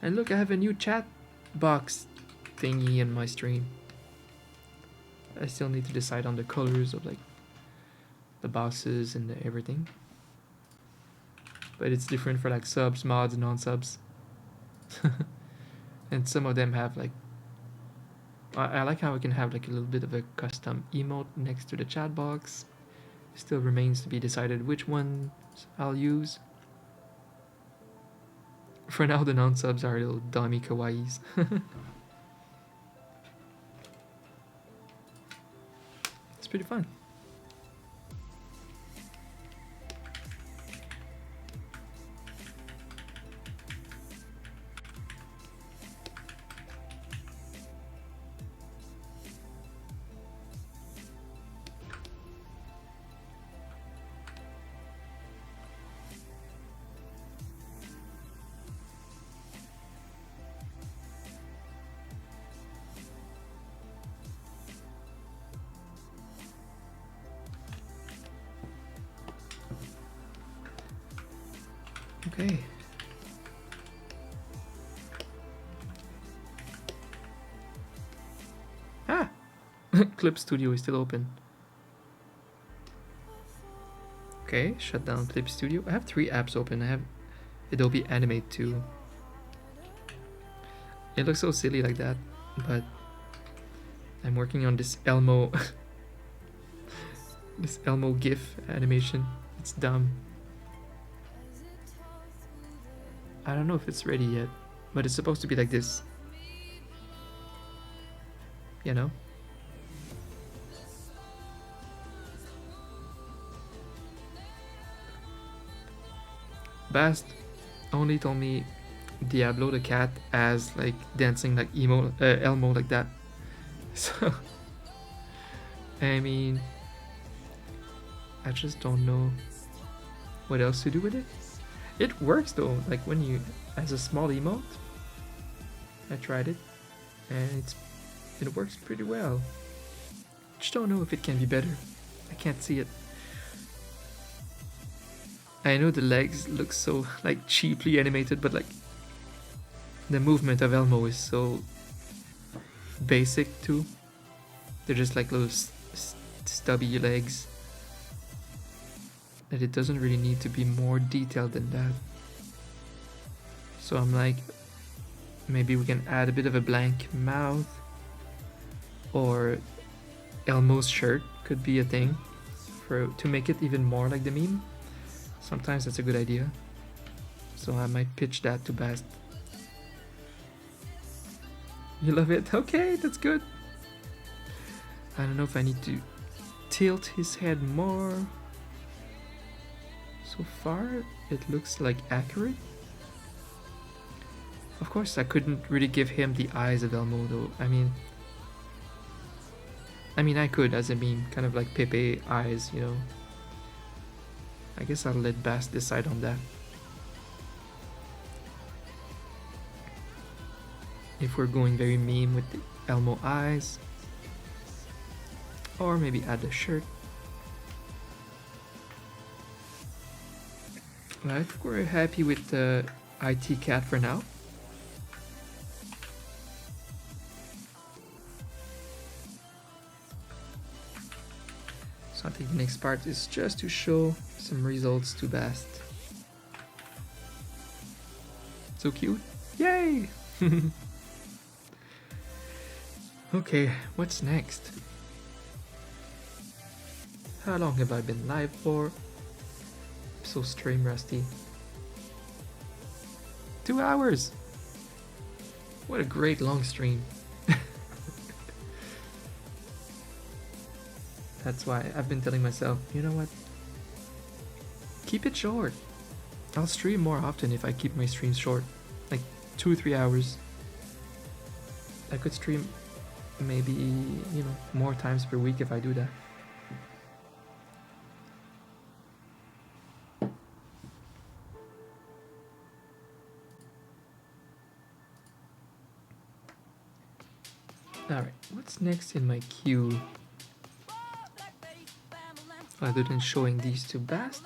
[SPEAKER 1] And look, I have a new chat box thingy in my stream. I still need to decide on the colors of like the boxes and everything. But it's different for like subs, mods, non-subs. And some of them have like, I like how we can have like a little bit of a custom emote next to the chat box. Still remains to be decided which ones I'll use. For now, the non-subs are little dummy kawaiis. It's pretty fun. Okay. Ah! Clip Studio is still open. Okay, shut down Clip Studio. I have 3 apps open. I have Adobe Animate too. It looks so silly like that, but I'm working on this Elmo this Elmo GIF animation. It's dumb. I don't know if it's ready yet, but it's supposed to be like this. You know? Bast only told me Diablo the cat as like dancing like Elmo like that. So I mean, I just don't know what else to do with it. It works though, like when you, as a small emote, I tried it, and it works pretty well. Just don't know if it can be better. I can't see it. I know the legs look so like cheaply animated, but like the movement of Elmo is so basic too. They're just like little stubby legs. That it doesn't really need to be more detailed than that. So I'm like, maybe we can add a bit of a blank mouth, or Elmo's shirt could be a thing to make it even more like the meme. Sometimes that's a good idea. So I might pitch that to Bast. You love it? Okay, that's good. I don't know if I need to tilt his head more. So far, it looks like accurate. Of course, I couldn't really give him the eyes of Elmo though. I mean, I could as a meme, kind of like Pepe eyes, you know. I guess I'll let Bast decide on that. If we're going very meme with the Elmo eyes, or maybe add a shirt. I think we're happy with the IT cat for now. So I think the next part is just to show some results to Bast. So cute. Yay! Okay, what's next? How long have I been live for? I'm so stream rusty. 2 hours! What a great long stream. That's why I've been telling myself, you know what? Keep it short. I'll stream more often if I keep my streams short. Like 2-3 hours. I could stream maybe, you know, more times per week if I do that. Alright, what's next in my queue? Other than showing these to Bast?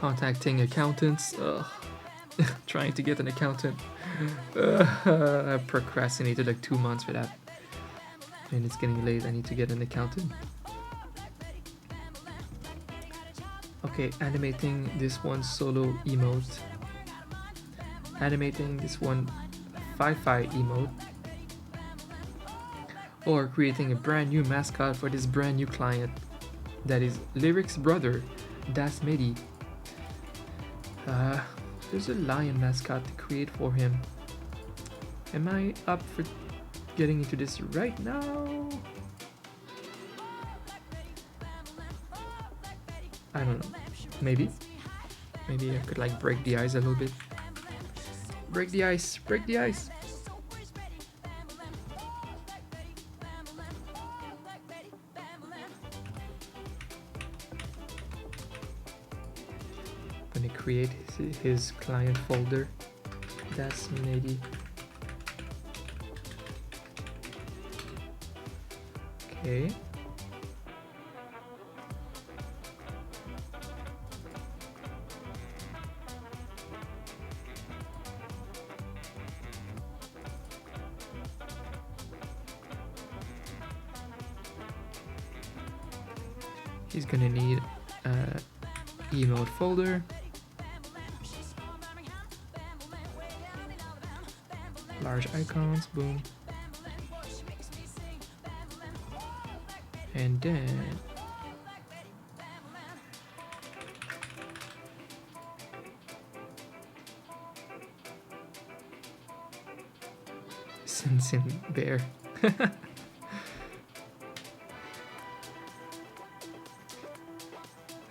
[SPEAKER 1] Contacting accountants. Ugh. Trying to get an accountant. I procrastinated like 2 months for that. And it's getting late, I need to get an accountant. Okay, animating this one solo emote. Animating this one Fi-Fi emote. Or creating a brand new mascot for this brand new client. That is Lyric's brother, DasMehdi. There's a lion mascot to create for him. Am I up for getting into this right now? I don't know. Maybe. Maybe I could like break the ice a little bit. Break the ice! Break the ice! Gonna create his client folder. DasMehdi. Okay. He's gonna need a emote folder. Large icons, boom. And then Sin Bear.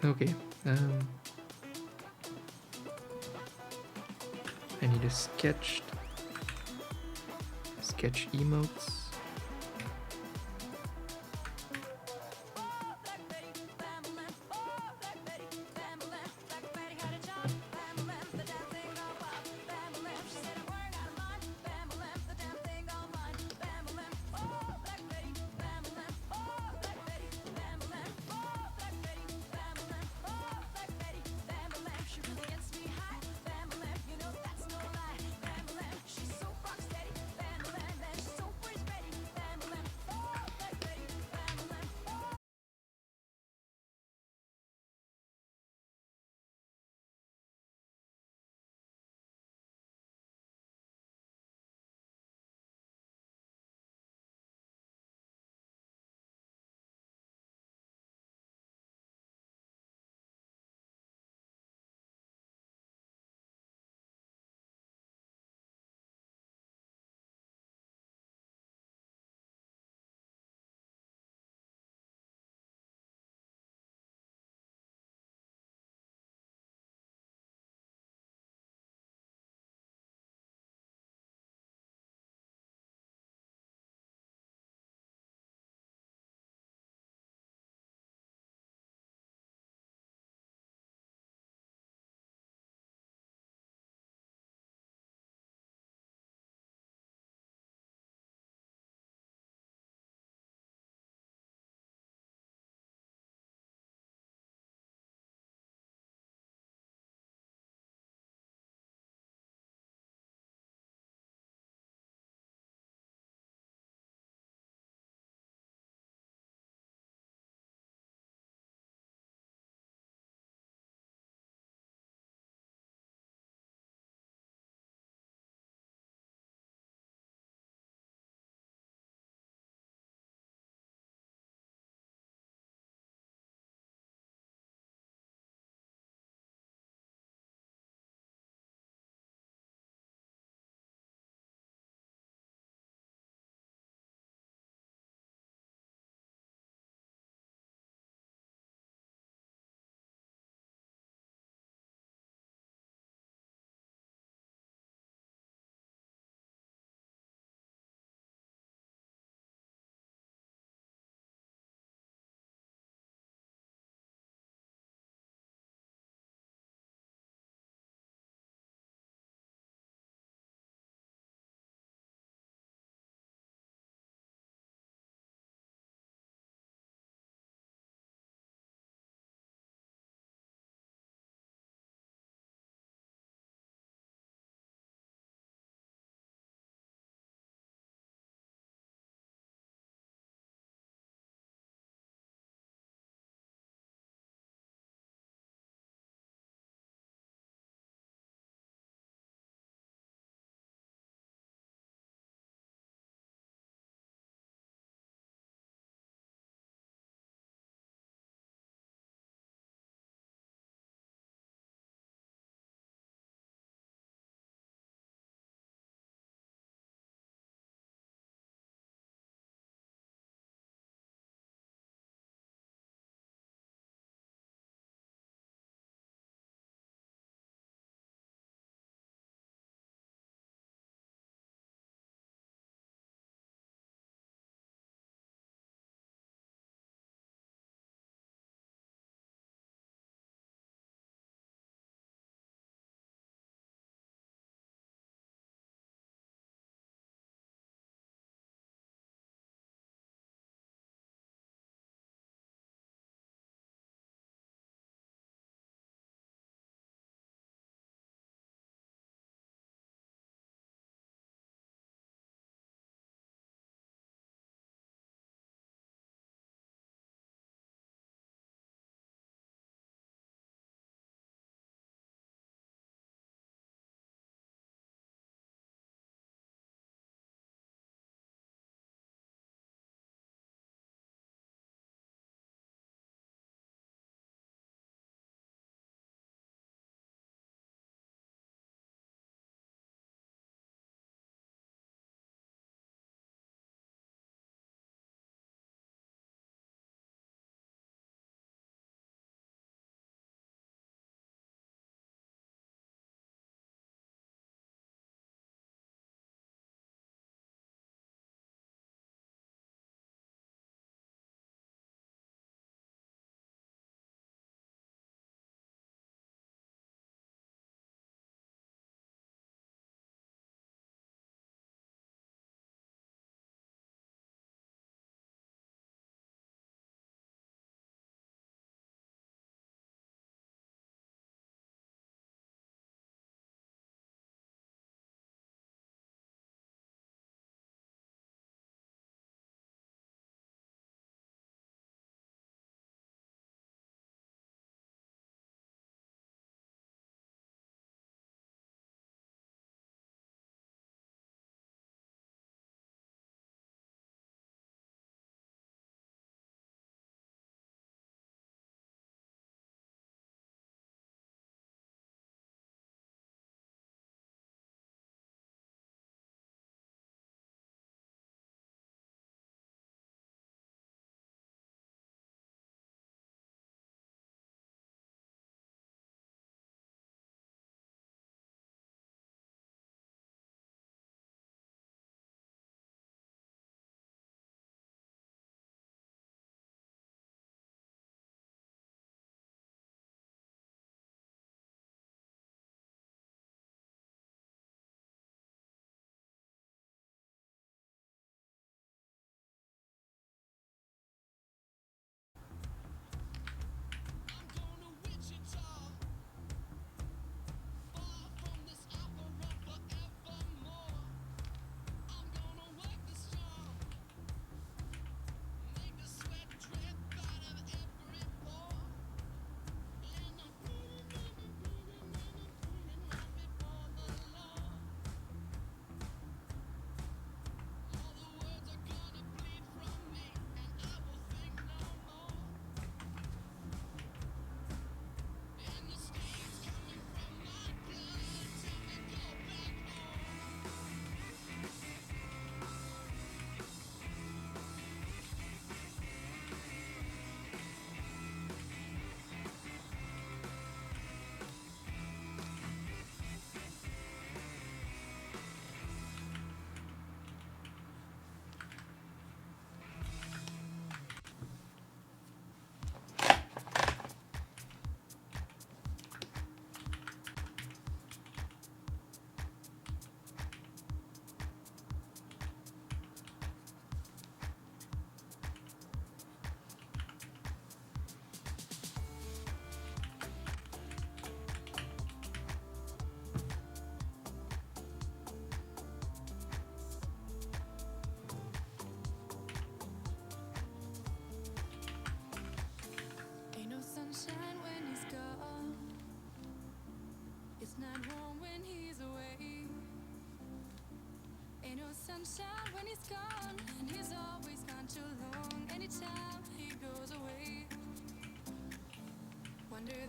[SPEAKER 1] Okay. I need a sketch emotes.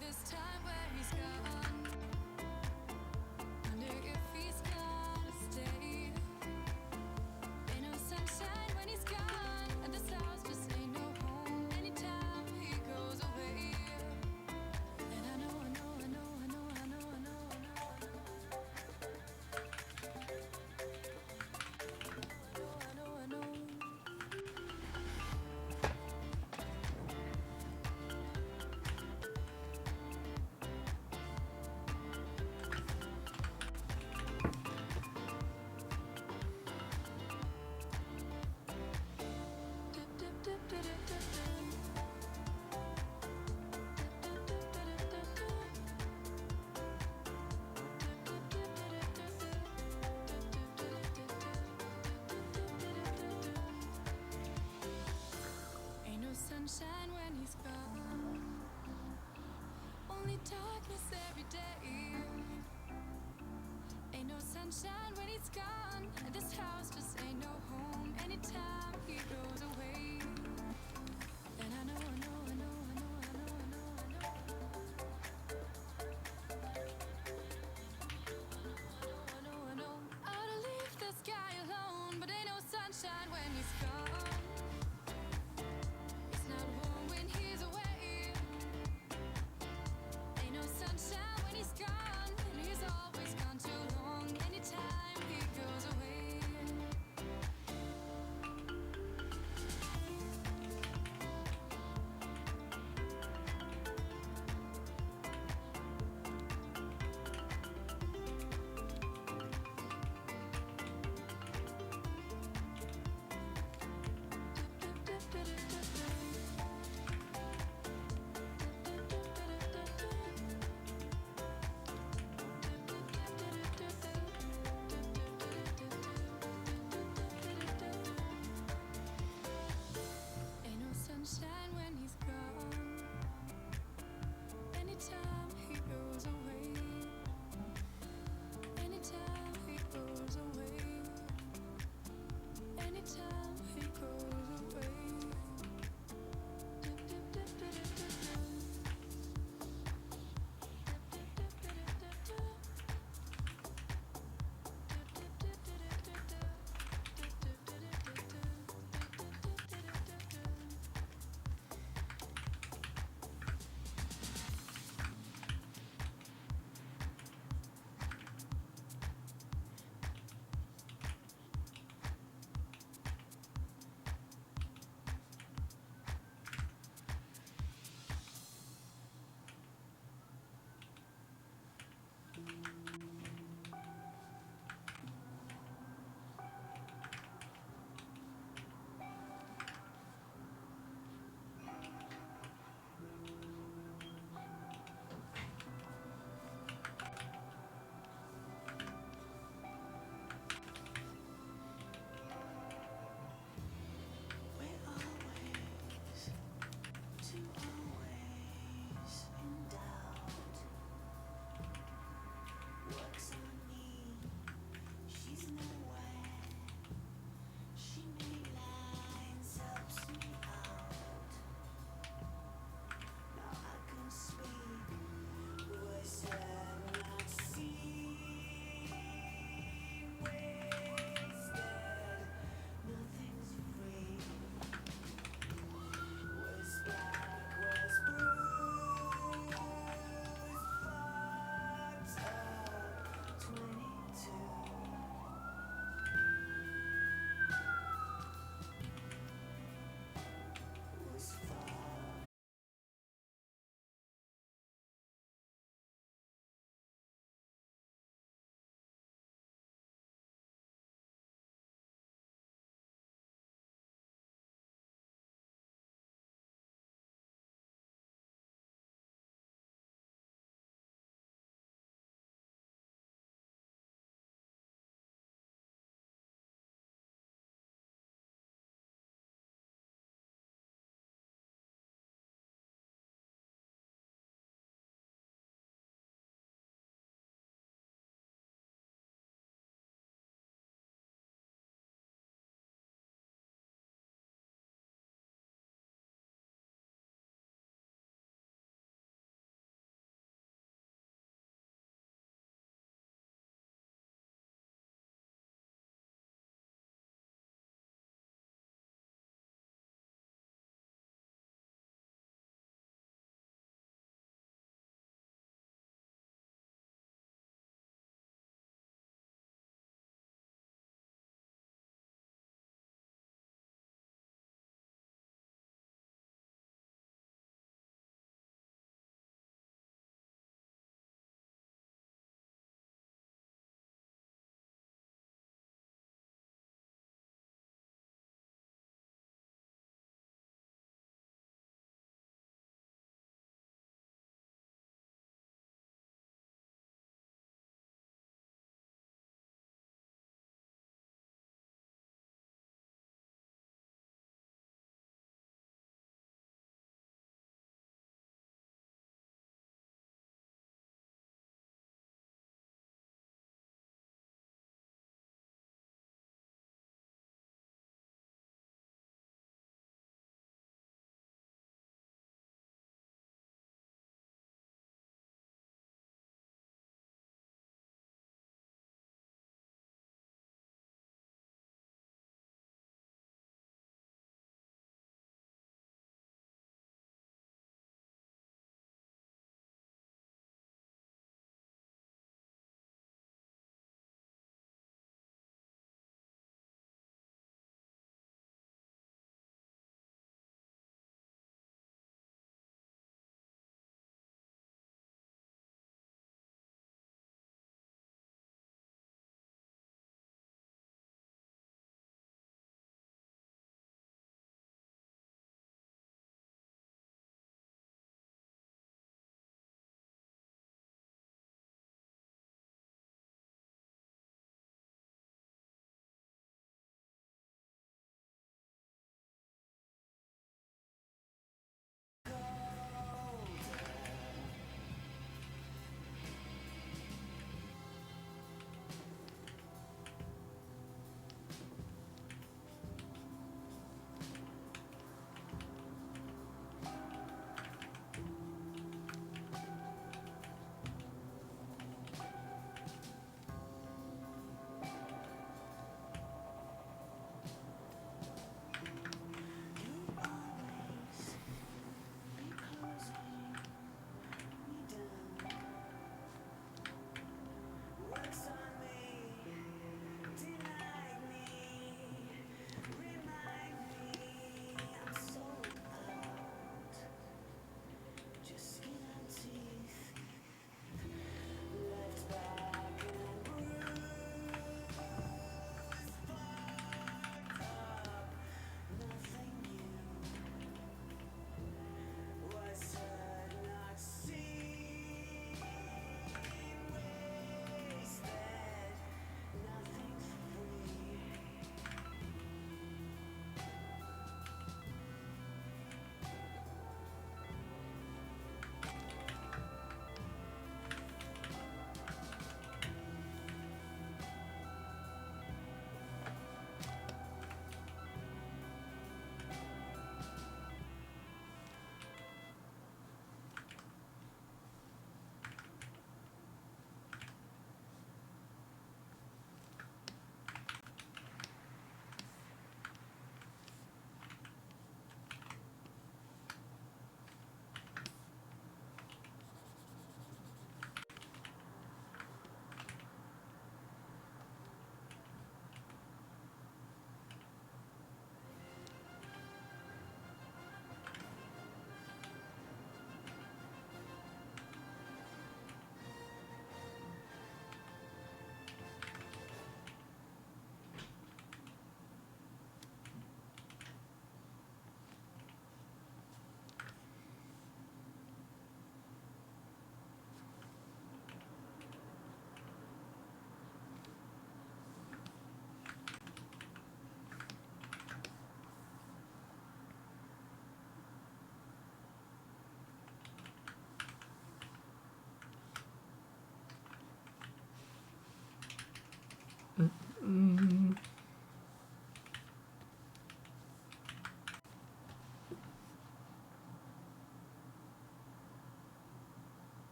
[SPEAKER 3] this time where he's gone. Wonder if he's gonna stay. Ain't no sunshine when he's gone, and this house just ain't no home anytime he goes away. And I know, I know, I know, I know, I know, I know, I know, I know. I know, I know, I know. Ain't no sunshine when he's gone. Only darkness every day. Ain't no sunshine when he's gone. And this house just ain't no home anytime he goes away. And I know, I know, I know, I know, I know, I know, I know. I know, I know. I ought to leave this guy alone, but ain't no sunshine when he's gone. It's not warm when he's away. Ain't no sunshine when he's gone, and he's always gone too long. Anytime he goes away.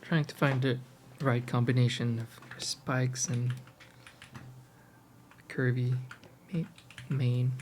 [SPEAKER 1] Trying to find the right combination of spikes and curvy mane.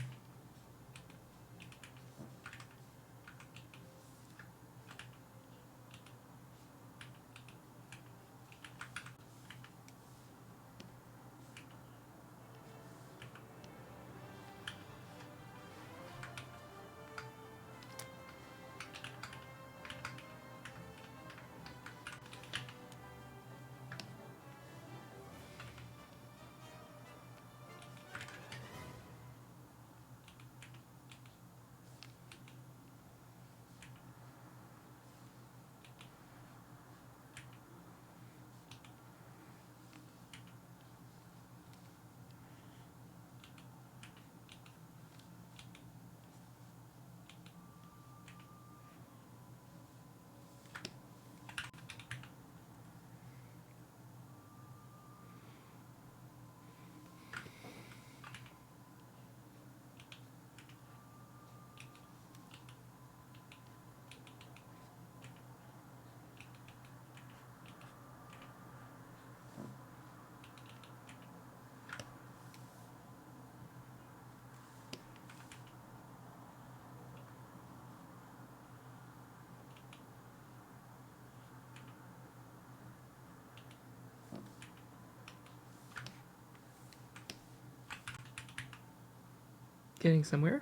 [SPEAKER 1] Getting somewhere.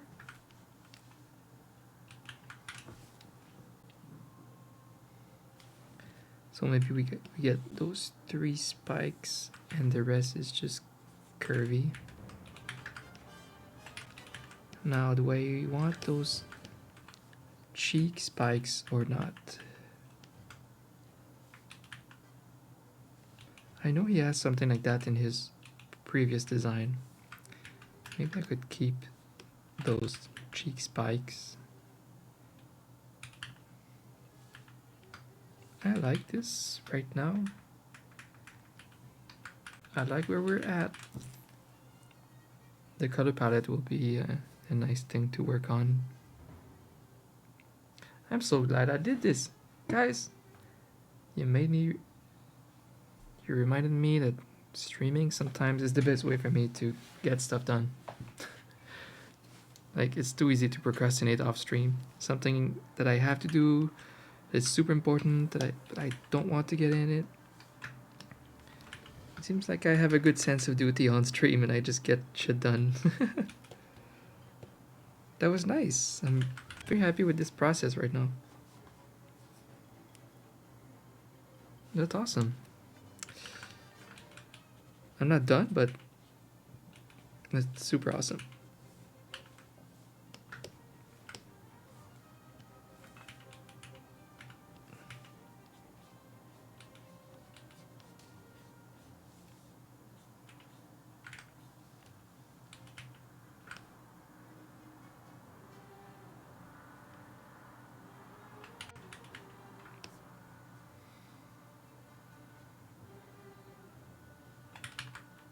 [SPEAKER 1] So maybe we get those 3 spikes and the rest is just curvy. Now do I want those cheek spikes or not? I know he has something like that in his previous design. Maybe I could keep those cheek spikes. I like this right now. I like where we're at. The color palette will be a nice thing to work on. I'm so glad I did this. Guys, you reminded me that streaming sometimes is the best way for me to get stuff done. Like, it's too easy to procrastinate off stream. Something that I have to do is super important but I don't want to get in it. It seems like I have a good sense of duty on stream and I just get shit done. That was nice. I'm very happy with this process right now. That's awesome. I'm not done, but that's super awesome.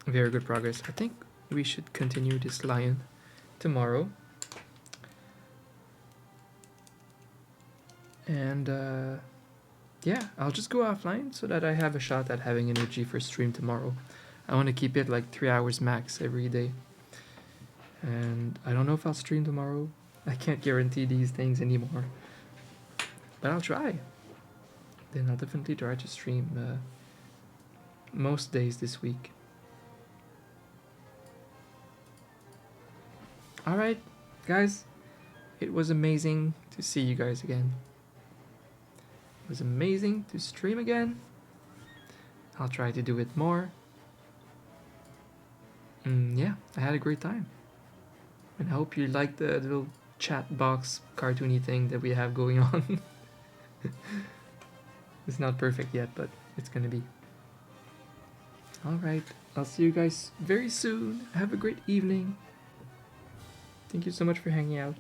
[SPEAKER 1] Very good progress. I think we should continue this lion tomorrow. And yeah, I'll just go offline so that I have a shot at having energy for stream tomorrow. I want to keep it like 3 hours max every day. And I don't know if I'll stream tomorrow. I can't guarantee these things anymore. But I'll try. Then I'll definitely try to stream most days this week. Alright, guys. It was amazing to see you guys again. It was amazing to stream again. I'll try to do it more. Yeah, I had a great time. And I hope you liked the little chat box cartoony thing that we have going on. It's not perfect yet, but it's gonna be. Alright, I'll see you guys very soon. Have a great evening. Thank you so much for hanging out.